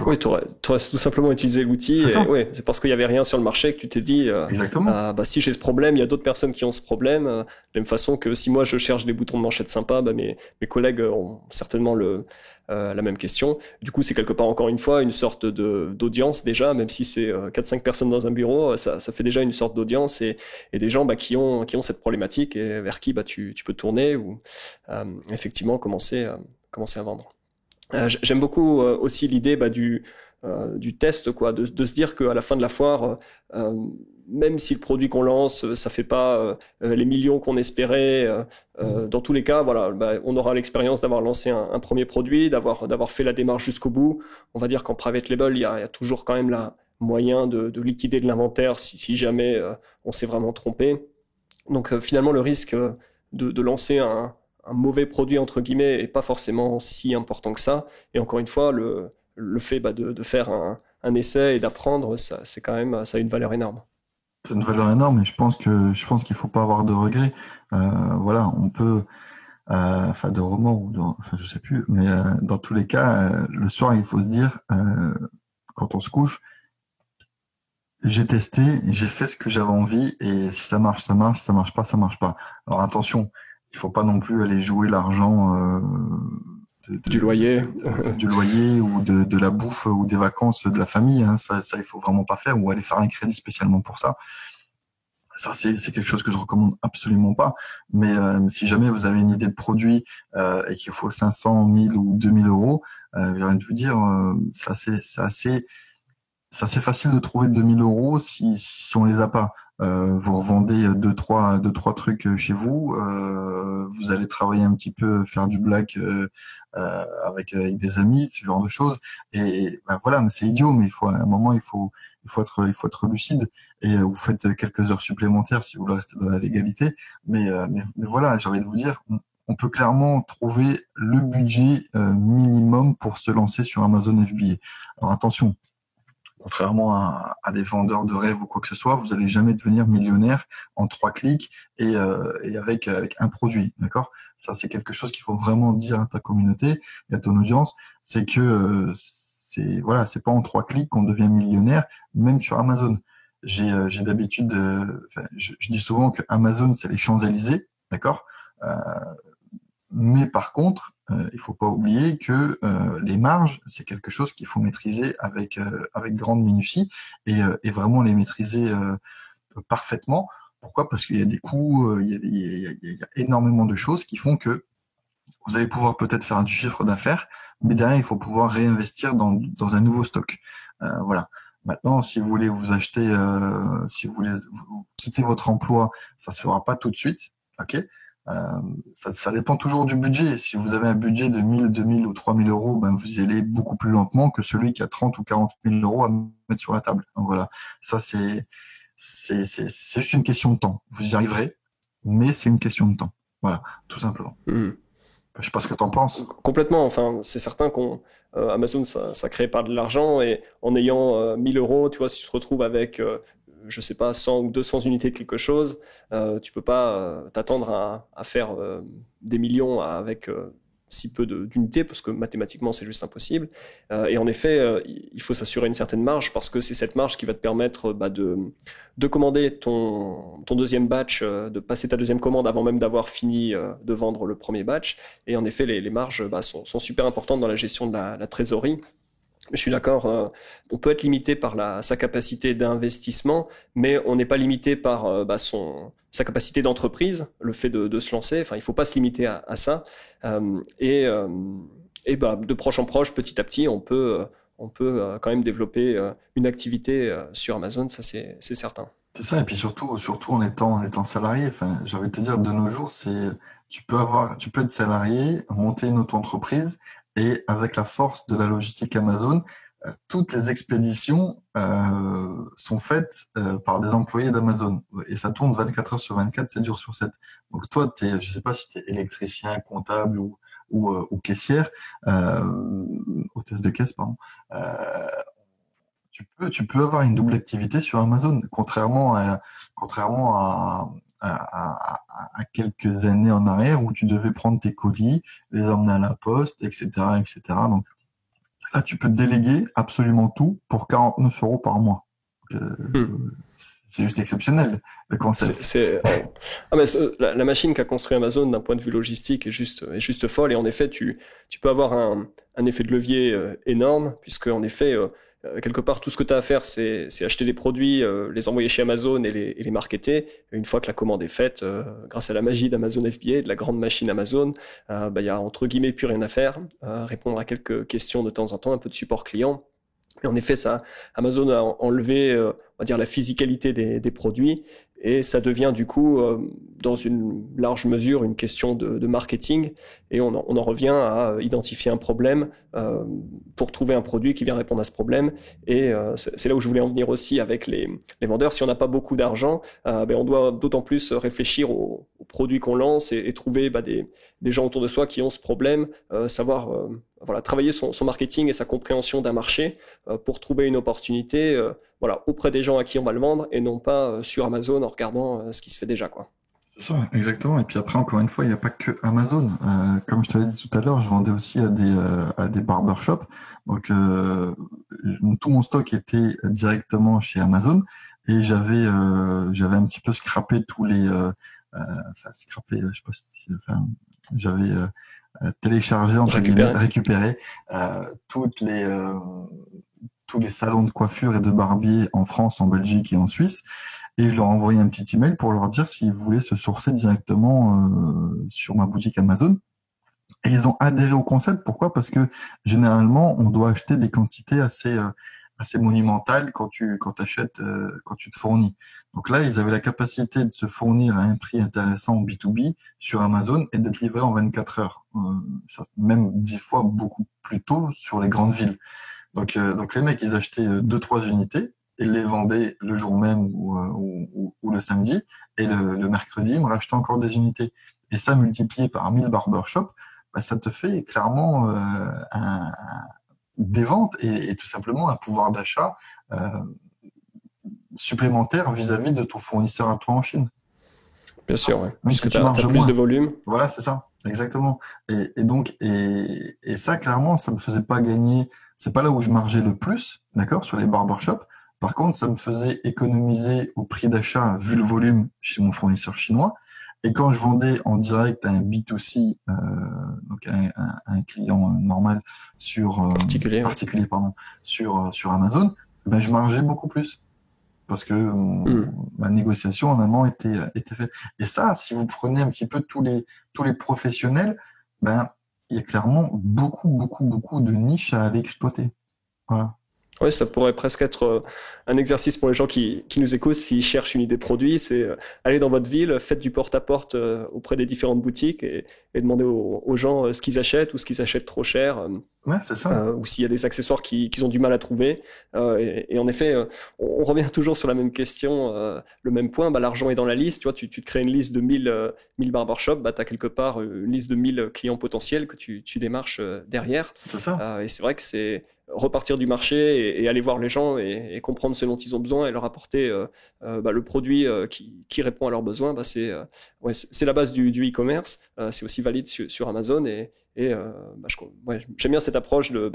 Oui, tu aurais tout simplement utilisé l'outil. c'est ça, Ouais, c'est parce qu'il n'y avait rien sur le marché que tu t'es dit, exactement. bah, si j'ai ce problème, il y a d'autres personnes qui ont ce problème. De la même façon que si moi je cherche des boutons de manchette sympas, bah, mes collègues ont certainement la même question. Du coup, c'est quelque part encore une fois une sorte d'audience déjà, même si c'est 4-5 personnes dans un bureau, ça fait déjà une sorte d'audience et des gens bah, qui ont cette problématique et vers qui bah, tu peux tourner ou effectivement commencer à vendre. J'aime beaucoup aussi l'idée bah, du test, quoi, de se dire qu'à la fin de la foire, même si le produit qu'on lance, ça fait pas les millions qu'on espérait, dans tous les cas, voilà, bah, on aura l'expérience d'avoir lancé un premier produit, d'avoir fait la démarche jusqu'au bout. On va dire qu'en private label, il y a toujours quand même la moyen de liquider de l'inventaire si jamais on s'est vraiment trompé. Donc finalement, le risque de lancer un mauvais produit entre guillemets est pas forcément si important que ça. Et encore une fois, le fait bah, de faire un essai et d'apprendre, c'est quand même ça a une valeur énorme. C'est une valeur énorme et je pense qu'il faut pas avoir de regrets. Voilà, enfin de roman enfin je sais plus, mais dans tous les cas, le soir il faut se dire quand on se couche, j'ai testé, j'ai fait ce que j'avais envie et si ça marche, ça marche, si ça marche pas, ça marche pas. Alors attention, il faut pas non plus aller jouer l'argent Du loyer. du loyer ou de la bouffe ou des vacances de la famille. Hein. Ça, il faut vraiment pas faire ou aller faire un crédit spécialement pour ça. Ça, c'est quelque chose que je recommande absolument pas. Mais si jamais vous avez une idée de produit et qu'il faut 500, 1000 ou 2000 euros, j'ai envie de vous dire, c'est assez facile de trouver 2000 euros si on les a pas. Vous revendez deux, trois trucs chez vous. Vous allez travailler un petit peu, faire du black avec des amis, ce genre de choses. Et ben voilà, mais c'est idiot, mais à un moment, il faut être lucide. Et vous faites quelques heures supplémentaires si vous voulez rester dans la légalité. Mais voilà, j'ai envie de vous dire, on peut clairement trouver le budget minimum pour se lancer sur Amazon FBA. Alors attention. Contrairement à des vendeurs de rêves ou quoi que ce soit, vous n'allez jamais devenir millionnaire en 3 clics et avec un produit, d'accord? Ça, c'est quelque chose qu'il faut vraiment dire à ta communauté et à ton audience, c'est que c'est pas en 3 clics qu'on devient millionnaire, même sur Amazon. J'ai d'habitude, je dis souvent que Amazon c'est les Champs-Élysées, d'accord? Mais par contre, il faut pas oublier que les marges, c'est quelque chose qu'il faut maîtriser avec grande minutie et vraiment les maîtriser parfaitement. Pourquoi? Parce qu'il y a des coûts, il y a énormément de choses qui font que vous allez pouvoir peut-être faire du chiffre d'affaires, mais derrière, il faut pouvoir réinvestir dans un nouveau stock. Voilà. Maintenant, si vous voulez vous acheter, si vous voulez vous quitter votre emploi, ça se fera pas tout de suite, ok? Ça dépend toujours du budget. Si vous avez un budget de 1000, 2000 ou 3000 euros, ben vous y allez beaucoup plus lentement que celui qui a 30 ou 40 000 euros à mettre sur la table. Donc voilà, ça c'est juste une question de temps. Vous y arriverez, mais c'est une question de temps. Voilà, tout simplement. Je sais pas ce que tu en penses. Complètement. Enfin, c'est certain Amazon, ça crée pas de l'argent et en ayant 1000 euros, tu vois, si tu te retrouves avec je sais pas, 100 ou 200 unités de quelque chose, tu peux pas t'attendre à faire des millions avec si peu d'unités, parce que mathématiquement, c'est juste impossible. Et en effet, il faut s'assurer une certaine marge, parce que c'est cette marge qui va te permettre de commander ton deuxième batch, de passer ta deuxième commande avant même d'avoir fini de vendre le premier batch. Et en effet, les marges sont super importantes dans la gestion de la trésorerie. Je suis d'accord, on peut être limité par sa capacité d'investissement, mais on n'est pas limité par sa capacité d'entreprise, le fait de se lancer. Enfin, il ne faut pas se limiter à ça. De proche en proche, petit à petit, on peut quand même développer une activité sur Amazon, ça c'est certain. C'est ça, et puis surtout en étant salarié, enfin, j'ai envie de te dire, de nos jours, tu peux être salarié, monter une auto-entreprise, et avec la force de la logistique Amazon, toutes les expéditions sont faites par des employés d'Amazon. Et ça tourne 24 heures sur 24, 7 jours sur 7. Donc toi, je sais pas si tu es électricien, comptable ou caissière, hôtesse de caisse, pardon. Tu peux avoir une double activité sur Amazon, contrairement à quelques années en arrière où tu devais prendre tes colis, les emmener à la poste, etc., etc. Donc là, tu peux déléguer absolument tout pour 49 euros par mois. C'est juste exceptionnel, le concept. La machine qu'a construit Amazon d'un point de vue logistique est juste folle. Et en effet, tu peux avoir un effet de levier énorme, puisque en effet, quelque part, tout ce que tu as à faire, c'est acheter des produits, les envoyer chez Amazon et les marketer. Et une fois que la commande est faite, grâce à la magie d'Amazon FBA, de la grande machine Amazon, y a entre guillemets plus rien à faire. Répondre à quelques questions de temps en temps, un peu de support client. Et en effet, Amazon a enlevé, on va dire, la physicalité des produits, et ça devient du coup, dans une large mesure, une question de marketing, et on en revient à identifier un problème pour trouver un produit qui vient répondre à ce problème. Et c'est là où je voulais en venir aussi avec les vendeurs. Si on n'a pas beaucoup d'argent, on doit d'autant plus réfléchir aux produits qu'on lance et trouver des gens autour de soi qui ont ce problème, savoir travailler son marketing et sa compréhension d'un marché pour trouver une opportunité auprès des gens à qui on va le vendre, et non pas sur Amazon en regardant ce qui se fait déjà, quoi. C'est ça, exactement. Et puis après, encore une fois, il n'y a pas que Amazon. Comme je te l'ai dit tout à l'heure, je vendais aussi à des barbershops. Donc, tout mon stock était directement chez Amazon et j'avais un petit peu scrappé tous les, enfin, scrappé, je sais pas si, enfin, j'avais téléchargé, entre guillemets, Récupérer. récupéré tous les salons de coiffure et de barbier en France, en Belgique et en Suisse. Et je leur ai envoyé un petit email pour leur dire s'ils voulaient se sourcer directement sur ma boutique Amazon. Et ils ont adhéré au concept. Pourquoi? Parce que généralement, on doit acheter des quantités assez monumentales quand achètes, quand tu te fournis. Donc là, ils avaient la capacité de se fournir à un prix intéressant en B2B sur Amazon et d'être livrés en 24 heures. Même 10 fois beaucoup plus tôt sur les grandes villes. Donc les mecs, ils achetaient 2-3 unités et les vendaient le jour même ou le samedi. Et le mercredi, ils me rachetaient encore des unités. Et ça, multiplié par 1000 barbershops, bah, ça te fait clairement des ventes et tout simplement un pouvoir d'achat euh, supplémentaire vis-à-vis de ton fournisseur à toi en Chine. Bien sûr, ouais. Même Puisque si tu tu as marges plus de moins. volume. Voilà, c'est ça, exactement. Et ça, clairement, ça me faisait pas gagner. C'est pas là où je margeais le plus, d'accord, sur les barbershops. Par contre, ça me faisait économiser au prix d'achat vu le volume chez mon fournisseur chinois. Et quand je vendais en direct à un B2C, donc un client normal Particulier, ouais. particulier, pardon, sur Amazon, ben je margeais beaucoup plus parce que Hmm. ma négociation en amont était faite. Et ça, si vous prenez un petit peu tous les professionnels, ben, il y a clairement beaucoup de niches à aller exploiter. Voilà. Ouais, ça pourrait presque être un exercice pour les gens qui nous écoutent s'ils cherchent une idée produit. C'est aller dans votre ville, faites du porte-à-porte auprès des différentes boutiques et demander aux gens ce qu'ils achètent ou ce qu'ils achètent trop cher. Ouais, c'est ça. Ou s'il y a des accessoires qu'ils ont du mal à trouver. Et en effet, on revient toujours sur la même question, le même point. Bah, l'argent est dans la liste. Tu vois, tu te crées une liste de 1000 barbershops. Bah, tu as quelque part une liste de 1000 clients potentiels que tu démarches derrière. C'est ça. Et c'est vrai que c'est repartir du marché et aller voir les gens et comprendre ce dont ils ont besoin et leur apporter bah, le produit qui répond à leurs besoins. Bah, ouais, c'est la base du e-commerce. C'est aussi valide sur Amazon et bah, ouais, j'aime bien cette approche de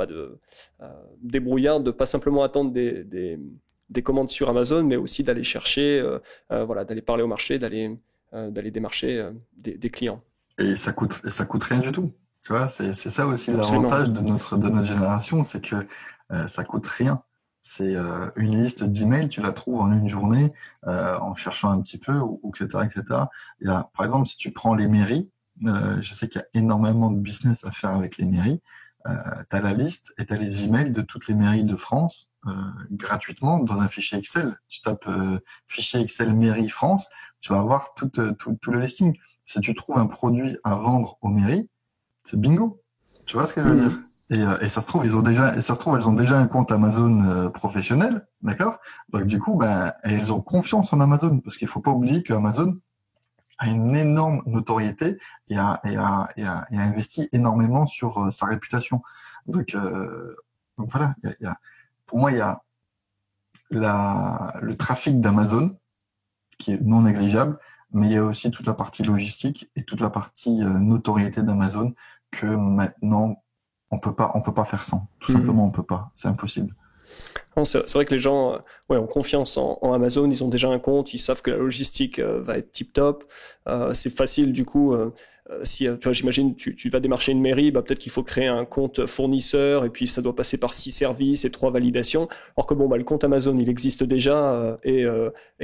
débrouillard, de pas simplement attendre des commandes sur Amazon, mais aussi d'aller chercher, voilà, d'aller parler au marché, d'aller démarcher des clients. Et ça coûte rien du tout. Tu vois, c'est ça aussi Absolument. l'avantage de notre génération, c'est que ça coûte rien. C'est une liste d'emails, tu la trouves en une journée en cherchant un petit peu, ou etc., etc. Il y a, par exemple, si tu prends les mairies, je sais qu'il y a énormément de business à faire avec les mairies. Tu as la liste et tu as les emails de toutes les mairies de France gratuitement dans un fichier Excel. Tu tapes fichier Excel mairie France, tu vas avoir tout le listing. Si tu trouves un produit à vendre aux mairies, c'est bingo. Tu vois ce que je veux dire? Mhm. Et ça se trouve, elles ont déjà un compte Amazon professionnel, d'accord? Donc du coup, ben, elles ont confiance en Amazon parce qu'il faut pas oublier que Amazon a une énorme notoriété et a investi énormément sur sa réputation. Donc, donc voilà, pour moi, il y a le trafic d'Amazon qui est non négligeable, mais il y a aussi toute la partie logistique et toute la partie notoriété d'Amazon que maintenant on peut pas faire sans. Tout Mhm. simplement, on peut pas. C'est impossible. Non, c'est vrai que les gens ouais, ont confiance en Amazon, ils ont déjà un compte, ils savent que la logistique va être tip-top. C'est facile du coup, si tu vois, j'imagine tu vas démarcher une mairie, bah, peut-être qu'il faut créer un compte fournisseur et puis ça doit passer par 6 services et 3 validations. Alors que bon, bah, le compte Amazon, il existe déjà et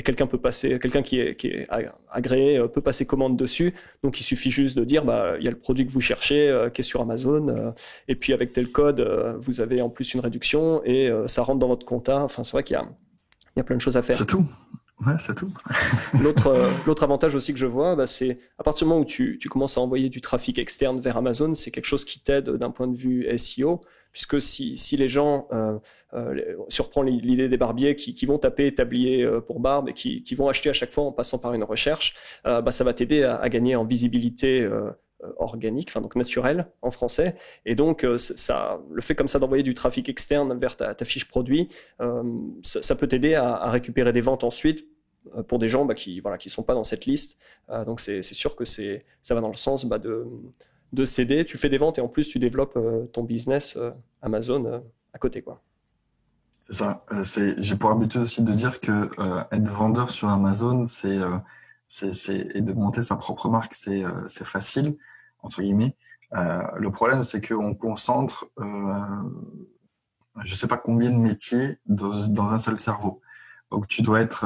quelqu'un qui est agréé peut passer commande dessus. Donc il suffit juste de dire, bah, il y a le produit que vous cherchez qui est sur Amazon. Et puis avec tel code, vous avez en plus une réduction et ça rentre dans votre compta. Enfin, c'est vrai qu'il y a plein de choses à faire. C'est tout. Ouais, c'est tout. L'autre avantage aussi que je vois, bah, c'est à partir du moment où tu commences à envoyer du trafic externe vers Amazon, c'est quelque chose qui t'aide d'un point de vue SEO, puisque si les gens, surprend l'idée des barbiers qui vont taper tablier pour barbe et qui vont acheter à chaque fois en passant par une recherche, bah, ça va t'aider à gagner en visibilité organique, enfin donc naturelle en français. Et donc le fait comme ça d'envoyer du trafic externe vers ta fiche produit, ça peut t'aider à récupérer des ventes ensuite pour des gens qui sont pas dans cette liste. Donc c'est sûr que ça va dans le sens de s'aider. Tu fais des ventes et en plus tu développes ton business Amazon à côté, quoi. C'est ça. J'ai pour habitude aussi de dire que être vendeur sur Amazon, et de monter sa propre marque, c'est facile entre guillemets. Le problème, c'est qu'on concentre, je sais pas combien de métiers dans un seul cerveau. Donc, tu dois être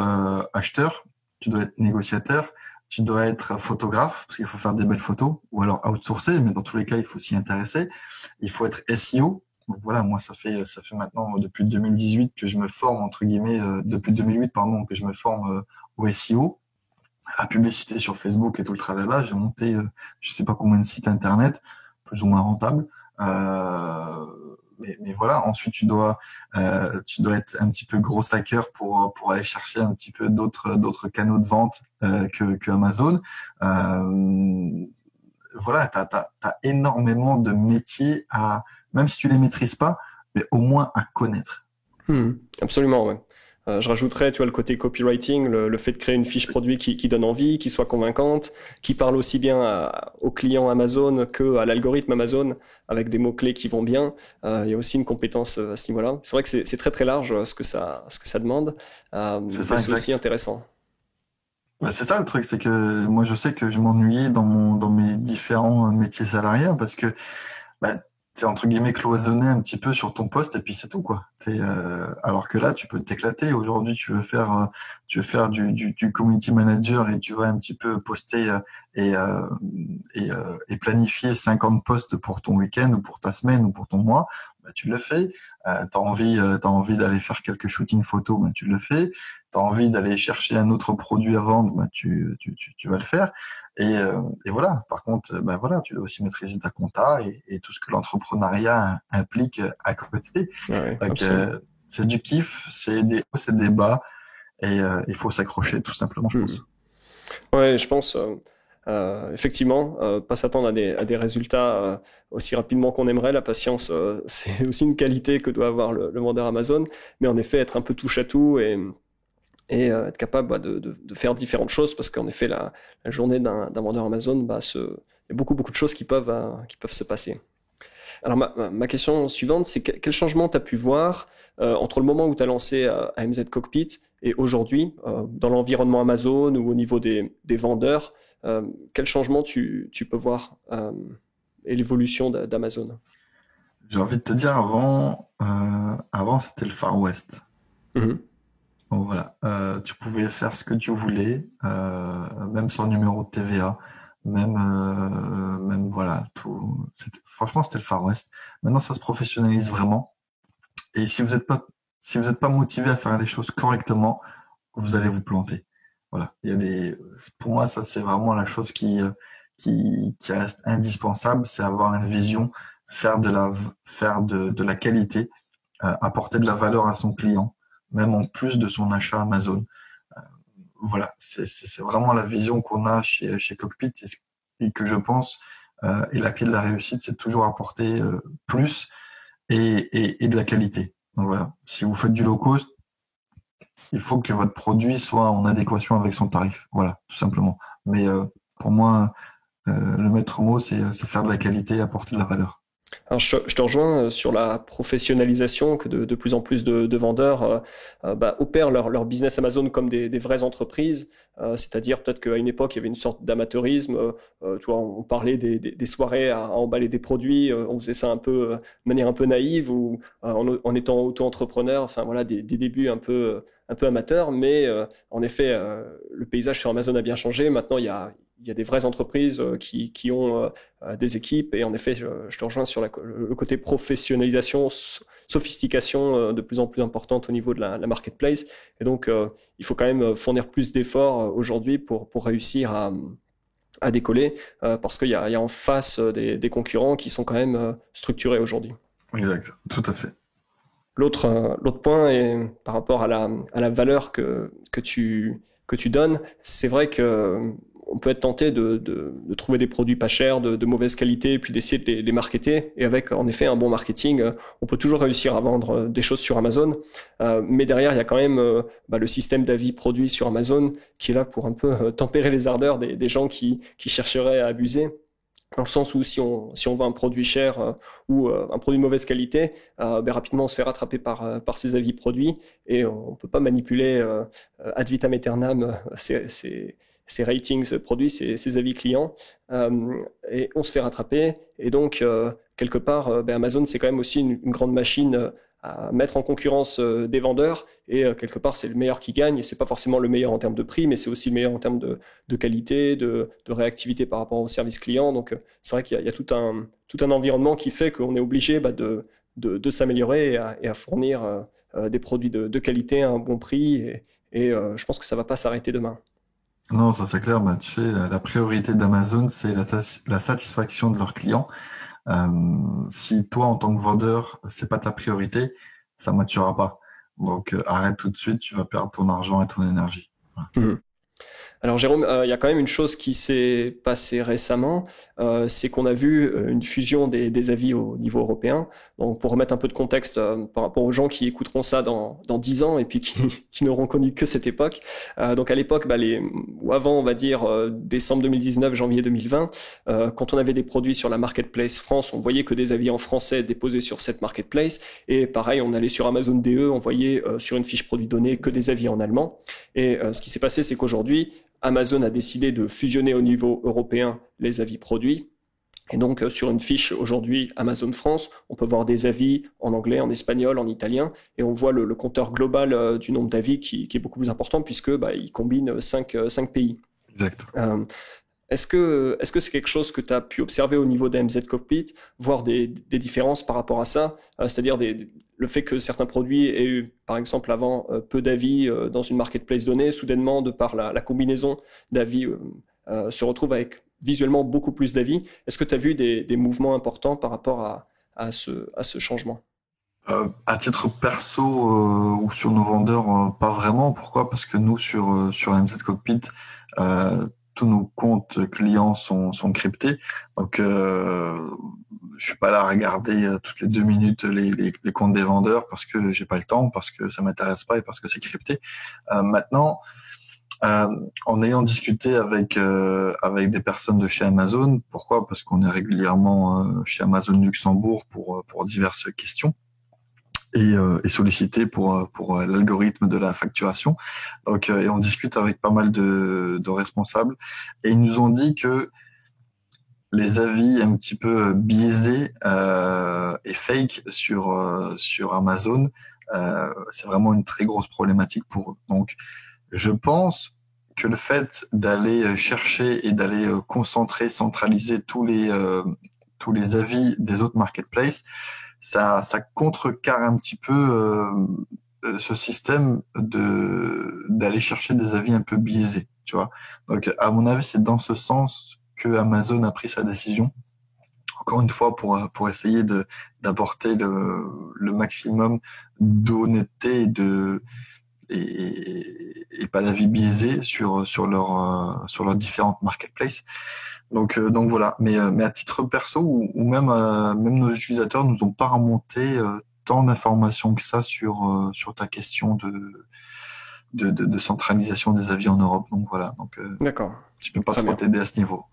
acheteur, tu dois être négociateur, tu dois être photographe, parce qu'il faut faire des belles photos, ou alors outsourcer, mais dans tous les cas, il faut s'y intéresser. Il faut être SEO. Donc voilà, moi, ça fait maintenant depuis 2018 que je me forme, entre guillemets, depuis 2008, pardon, que je me forme au SEO, à la publicité sur Facebook et tout le tralala. J'ai monté, je sais pas combien de sites internet, plus ou moins rentables. Mais voilà, ensuite tu dois être un petit peu gros hacker pour aller chercher un petit peu d'autres canaux de vente que Amazon. Voilà, t'as énormément de métiers même si tu les maîtrises pas, mais au moins à connaître. Absolument, ouais. Je rajouterais, tu vois, le côté copywriting, le fait de créer une fiche produit qui donne envie, qui soit convaincante, qui parle aussi bien aux clients Amazon qu'à l'algorithme Amazon, avec des mots-clés qui vont bien. Il y a aussi une compétence à ce niveau-là. C'est vrai que c'est très très large ce que ça demande. C'est aussi intéressant. Bah, c'est ça le truc, c'est que moi je sais que je m'ennuyais dans mes différents métiers salariés parce que bah, t'es entre guillemets cloisonné un petit peu sur ton poste et puis c'est tout quoi. Alors que là tu peux t'éclater. Aujourd'hui tu veux faire du community manager et tu vas un petit peu poster et planifier 50 posts pour ton week-end ou pour ta semaine ou pour ton mois. Bah, tu le fais. T'as envie d'aller faire quelques shootings photos, bah, tu le fais. T'as envie d'aller chercher un autre produit à vendre, bah, tu vas le faire. Et voilà. Par contre, bah voilà, tu dois aussi maîtriser ta compta et tout ce que l'entrepreneuriat implique à côté. Ouais, donc c'est du kiff, c'est des hauts, c'est des bas, et il faut s'accrocher tout simplement, je pense. Ouais, je pense. Effectivement, pas s'attendre à des résultats aussi rapidement qu'on aimerait. La patience, c'est aussi une qualité que doit avoir le vendeur Amazon. Mais en effet, être un peu touche à tout et être capable de faire différentes choses, parce qu'en effet, la journée d'un vendeur Amazon, il y a beaucoup de choses qui peuvent se passer. Alors ma question suivante, c'est quel changement tu as pu voir entre le moment où tu as lancé AMZ Cockpit et aujourd'hui, dans l'environnement Amazon ou au niveau des vendeurs, quel changement tu peux voir et l'évolution d'Amazon? J'ai envie de te dire, avant c'était le Far West. Mm-hmm. Donc voilà, tu pouvais faire ce que tu voulais, même sans numéro de TVA, même voilà, tout. Franchement, c'était le Far West. Maintenant, ça se professionnalise vraiment. Et si vous êtes pas motivé à faire les choses correctement, vous allez vous planter. Voilà, pour moi, ça c'est vraiment la chose qui reste indispensable, c'est avoir une vision, faire de la qualité, apporter de la valeur à son client, même en plus de son achat Amazon. Voilà, c'est vraiment la vision qu'on a chez Cockpit et que je pense et la clé de la réussite, c'est de toujours apporter plus et de la qualité. Donc voilà, si vous faites du low cost, il faut que votre produit soit en adéquation avec son tarif. Voilà, tout simplement. Mais pour moi, le maître mot, c'est faire de la qualité et apporter de la valeur. Alors je te rejoins sur la professionnalisation, que de plus en plus de vendeurs opèrent leur business Amazon comme des vraies entreprises, c'est-à-dire peut-être qu'à une époque il y avait une sorte d'amateurisme, tu vois, on parlait des soirées à emballer des produits, on faisait ça un peu de manière un peu naïve ou en étant auto-entrepreneur, enfin voilà, des débuts un peu amateurs, mais en effet le paysage sur Amazon a bien changé. Maintenant il y a des vraies entreprises qui ont des équipes, et en effet, je te rejoins sur le côté professionnalisation, sophistication de plus en plus importante au niveau de la marketplace. Et donc, il faut quand même fournir plus d'efforts aujourd'hui pour réussir à décoller, parce qu'il y a en face des concurrents qui sont quand même structurés aujourd'hui. Exact, tout à fait. L'autre point est par rapport à la valeur que tu donnes. C'est vrai que on peut être tenté de trouver des produits pas chers, de mauvaise qualité, puis d'essayer de les marketer. Et avec, en effet, un bon marketing, on peut toujours réussir à vendre des choses sur Amazon. Mais derrière, il y a quand même le système d'avis produits sur Amazon qui est là pour un peu tempérer les ardeurs des gens qui chercheraient à abuser. Dans le sens où si on vend un produit cher ou un produit de mauvaise qualité, rapidement on se fait rattraper par ces avis produits et on ne peut pas manipuler ad vitam aeternam ces ratings produits, ces avis clients, et on se fait rattraper. Et donc, quelque part, Amazon, c'est quand même aussi une grande machine à mettre en concurrence des vendeurs, et quelque part c'est le meilleur qui gagne. C'est pas forcément le meilleur en termes de prix, mais c'est aussi le meilleur en termes de qualité, de réactivité par rapport au service client. Donc c'est vrai qu'il y a tout un environnement qui fait qu'on est obligé de s'améliorer et à fournir des produits de qualité à un bon prix, et je pense que ça va pas s'arrêter demain. Non, ça c'est clair. Tu sais, la priorité d'Amazon, c'est la satisfaction de leurs clients. Si toi, en tant que vendeur, c'est pas ta priorité, ça ne maturera pas. Donc, arrête tout de suite, tu vas perdre ton argent et ton énergie. Voilà. Mmh. Alors Jérôme, il y a quand même une chose qui s'est passée récemment, c'est qu'on a vu une fusion des avis au niveau européen. Donc pour remettre un peu de contexte par rapport aux gens qui écouteront ça dans 10 ans et puis qui n'auront connu que cette époque. Donc à l'époque, ou avant on va dire décembre 2019, janvier 2020, quand on avait des produits sur la Marketplace France, on voyait que des avis en français déposés sur cette Marketplace. Et pareil, on allait sur Amazon DE, on voyait sur une fiche produit donnée que des avis en allemand. Et ce qui s'est passé, c'est qu'aujourd'hui, Amazon a décidé de fusionner au niveau européen les avis produits. Et donc, sur une fiche aujourd'hui Amazon France, on peut voir des avis en anglais, en espagnol, en italien, et on voit le compteur global du nombre d'avis qui est beaucoup plus important puisque il combine 5 pays. Exact. Est-ce que c'est quelque chose que tu as pu observer au niveau d'AMZ Cockpit, voir des différences par rapport à ça, c'est-à-dire le fait que certains produits aient eu, par exemple, avant peu d'avis dans une marketplace donnée, soudainement, de par la combinaison d'avis, se retrouve avec visuellement beaucoup plus d'avis. Est-ce que tu as vu des mouvements importants par rapport à ce changement? À titre perso ou sur nos vendeurs, pas vraiment. Pourquoi? Parce que nous, sur AMZ Cockpit, tous nos comptes clients sont cryptés. Donc, je suis pas là à regarder toutes les 2 minutes les comptes des vendeurs parce que j'ai pas le temps, parce que ça m'intéresse pas et parce que c'est crypté. Maintenant, en ayant discuté avec des personnes de chez Amazon, pourquoi? Parce qu'on est régulièrement chez Amazon Luxembourg pour diverses questions. Et sollicité pour l'algorithme de la facturation. Donc, et on discute avec pas mal de responsables et ils nous ont dit que les avis un petit peu biaisés et fake sur Amazon, c'est vraiment une très grosse problématique pour eux. Donc, je pense que le fait d'aller chercher et d'aller concentrer, centraliser tous les avis des autres marketplaces, ça contrecarre un petit peu ce système d'aller chercher des avis un peu biaisés, tu vois. Donc, à mon avis, c'est dans ce sens que Amazon a pris sa décision. Encore une fois, pour essayer d'apporter le maximum d'honnêteté et pas d'avis biaisés sur leurs différentes marketplaces. Donc voilà. Mais à titre perso ou même nos utilisateurs nous ont pas remonté tant d'informations que ça sur ta question de centralisation des avis en Europe. Donc voilà. Donc D'accord. Je peux pas trop t'aider à ce niveau.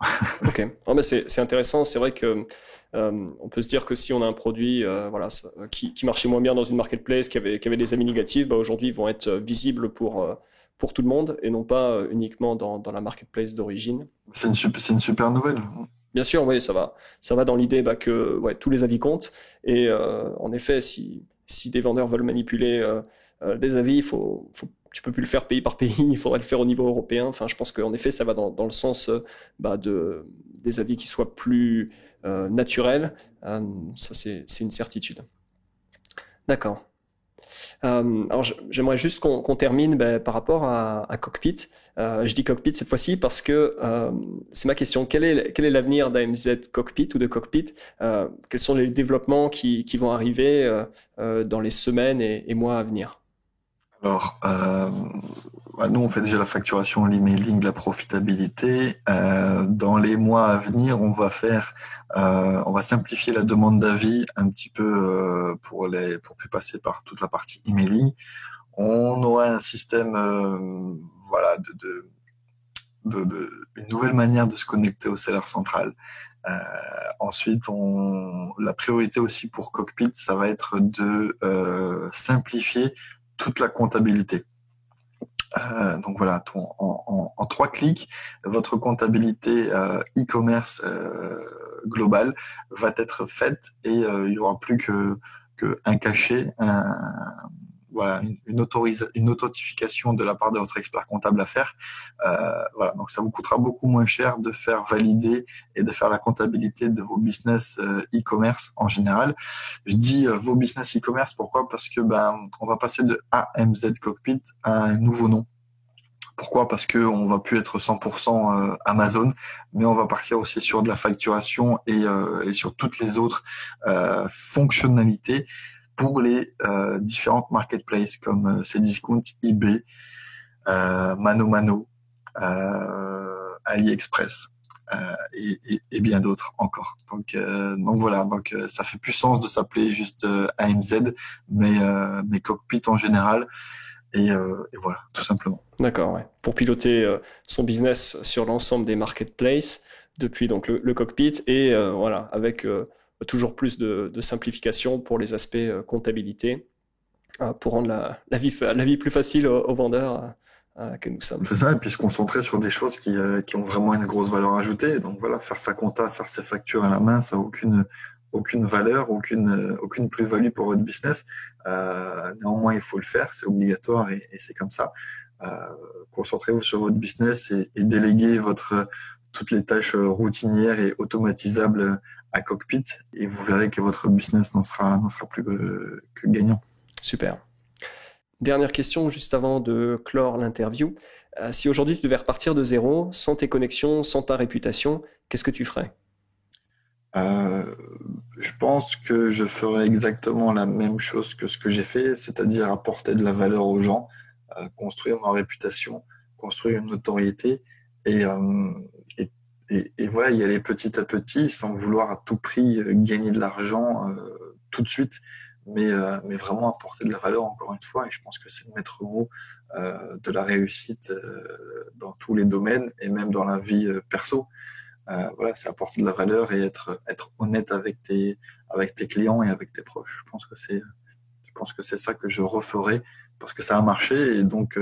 Ok. Oh, mais c'est intéressant. C'est vrai que on peut se dire que si on a un produit qui marchait moins bien dans une marketplace, qui avait des avis négatifs, aujourd'hui ils vont être visibles pour tout le monde et non pas uniquement dans la marketplace d'origine. C'est une super nouvelle. Bien sûr, oui, ça va dans l'idée que tous les avis comptent. Et en effet, si des vendeurs veulent manipuler des avis, tu peux plus le faire pays par pays, il faudrait le faire au niveau européen. Enfin, je pense qu'en effet, ça va dans le sens des avis qui soient plus naturels. Ça, c'est une certitude. D'accord. Alors, j'aimerais juste qu'on termine par rapport à Cockpit. Je dis Cockpit cette fois-ci parce que c'est ma question. Quel est l'avenir d'AMZ Cockpit ou de Cockpit? Quels sont les développements qui vont arriver dans les semaines et mois à venir? Alors, nous, on fait déjà la facturation, l'emailing, la profitabilité. Dans les mois à venir, on va simplifier la demande d'avis un petit peu pour plus passer par toute la partie emailing. On aura un système, une nouvelle manière de se connecter au Seller Central. Ensuite, la priorité aussi pour Cockpit, ça va être de simplifier toute la comptabilité. Donc voilà, en 3 clics, votre comptabilité e-commerce globale va être faite et il n'y aura plus qu'un cachet, une authentification de la part de votre expert comptable à faire. Donc ça vous coûtera beaucoup moins cher de faire valider et de faire la comptabilité de vos business e-commerce en général. Je dis vos business e-commerce, pourquoi ? Parce que on va passer de AMZ Cockpit à un nouveau nom. Pourquoi ? Parce que on va plus être 100% Amazon, mais on va partir aussi sur de la facturation et sur toutes les autres fonctionnalités pour les différentes marketplaces comme Cdiscount, eBay, Mano, AliExpress et bien d'autres encore. Donc voilà, ça fait plus sens de s'appeler juste AMZ, mais Cockpit en général. Et voilà, tout simplement. D'accord, ouais. Pour piloter son business sur l'ensemble des marketplaces depuis donc le cockpit et avec toujours plus de simplification pour les aspects comptabilité pour rendre la vie plus facile aux vendeurs que nous sommes. C'est ça, et puis se concentrer sur des choses qui ont vraiment une grosse valeur ajoutée. Donc voilà, faire sa compta, faire ses factures à la main, ça n'a aucune valeur, aucune plus-value pour votre business. Néanmoins, il faut le faire, c'est obligatoire et c'est comme ça. Concentrez-vous sur votre business et déléguez toutes les tâches routinières et automatisables à Cockpit et vous verrez que votre business n'en sera plus que gagnant. Super. Dernière question juste avant de clore l'interview. Si aujourd'hui tu devais repartir de zéro, sans tes connexions, sans ta réputation, qu'est-ce que tu ferais ? Je pense que je ferais exactement la même chose que ce que j'ai fait, c'est-à-dire apporter de la valeur aux gens, construire ma réputation, construire une notoriété et voilà, y aller petit à petit sans vouloir à tout prix gagner de l'argent tout de suite, mais vraiment apporter de la valeur encore une fois. Et je pense que c'est le maître mot de la réussite dans tous les domaines et même dans la vie perso. C'est apporter de la valeur et être honnête avec tes clients et avec tes proches. Je pense que c'est ça que je referai parce que ça a marché et donc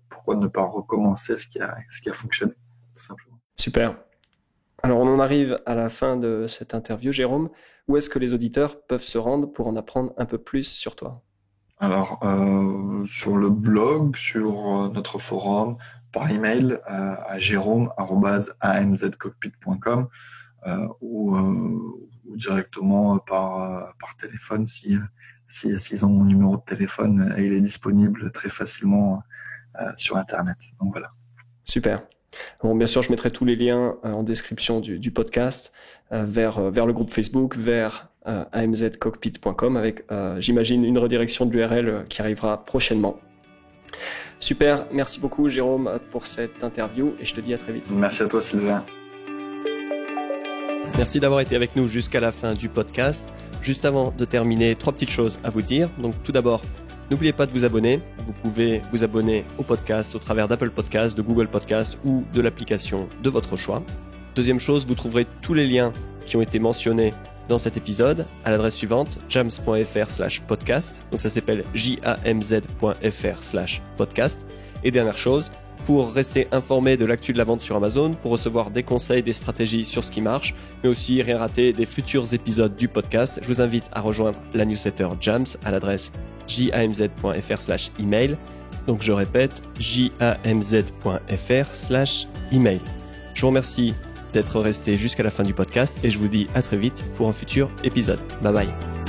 pourquoi ne pas recommencer ce qui a fonctionné, tout simplement. Super. Alors on en arrive à la fin de cette interview, Jérôme. Où est-ce que les auditeurs peuvent se rendre pour en apprendre un peu plus sur toi ? Alors sur le blog, sur notre forum, par email à jerome@amzcockpit.com ou directement par téléphone s'ils ont mon numéro de téléphone et il est disponible très facilement sur Internet. Donc voilà. Super. Bon, bien sûr, je mettrai tous les liens en description du podcast vers le groupe Facebook, vers amzcockpit.com avec, j'imagine, une redirection de l'URL qui arrivera prochainement. Super, merci beaucoup Jérôme pour cette interview et je te dis à très vite. Merci à toi Sylvain. Merci d'avoir été avec nous jusqu'à la fin du podcast. Juste avant de terminer, 3 petites choses à vous dire. Donc tout d'abord, n'oubliez pas de vous abonner. Vous pouvez vous abonner au podcast au travers d'Apple Podcasts, de Google Podcasts ou de l'application de votre choix. Deuxième chose, vous trouverez tous les liens qui ont été mentionnés dans cet épisode à l'adresse suivante, jams.fr/podcast. Donc ça s'appelle jamz.fr/podcast. Et dernière chose, pour rester informé de l'actu de la vente sur Amazon, pour recevoir des conseils, des stratégies sur ce qui marche, mais aussi rien rater des futurs épisodes du podcast, je vous invite à rejoindre la newsletter Jams à l'adresse jamz.fr/email. Donc je répète, jamz.fr/email. Je vous remercie d'être resté jusqu'à la fin du podcast et je vous dis à très vite pour un futur épisode. Bye bye.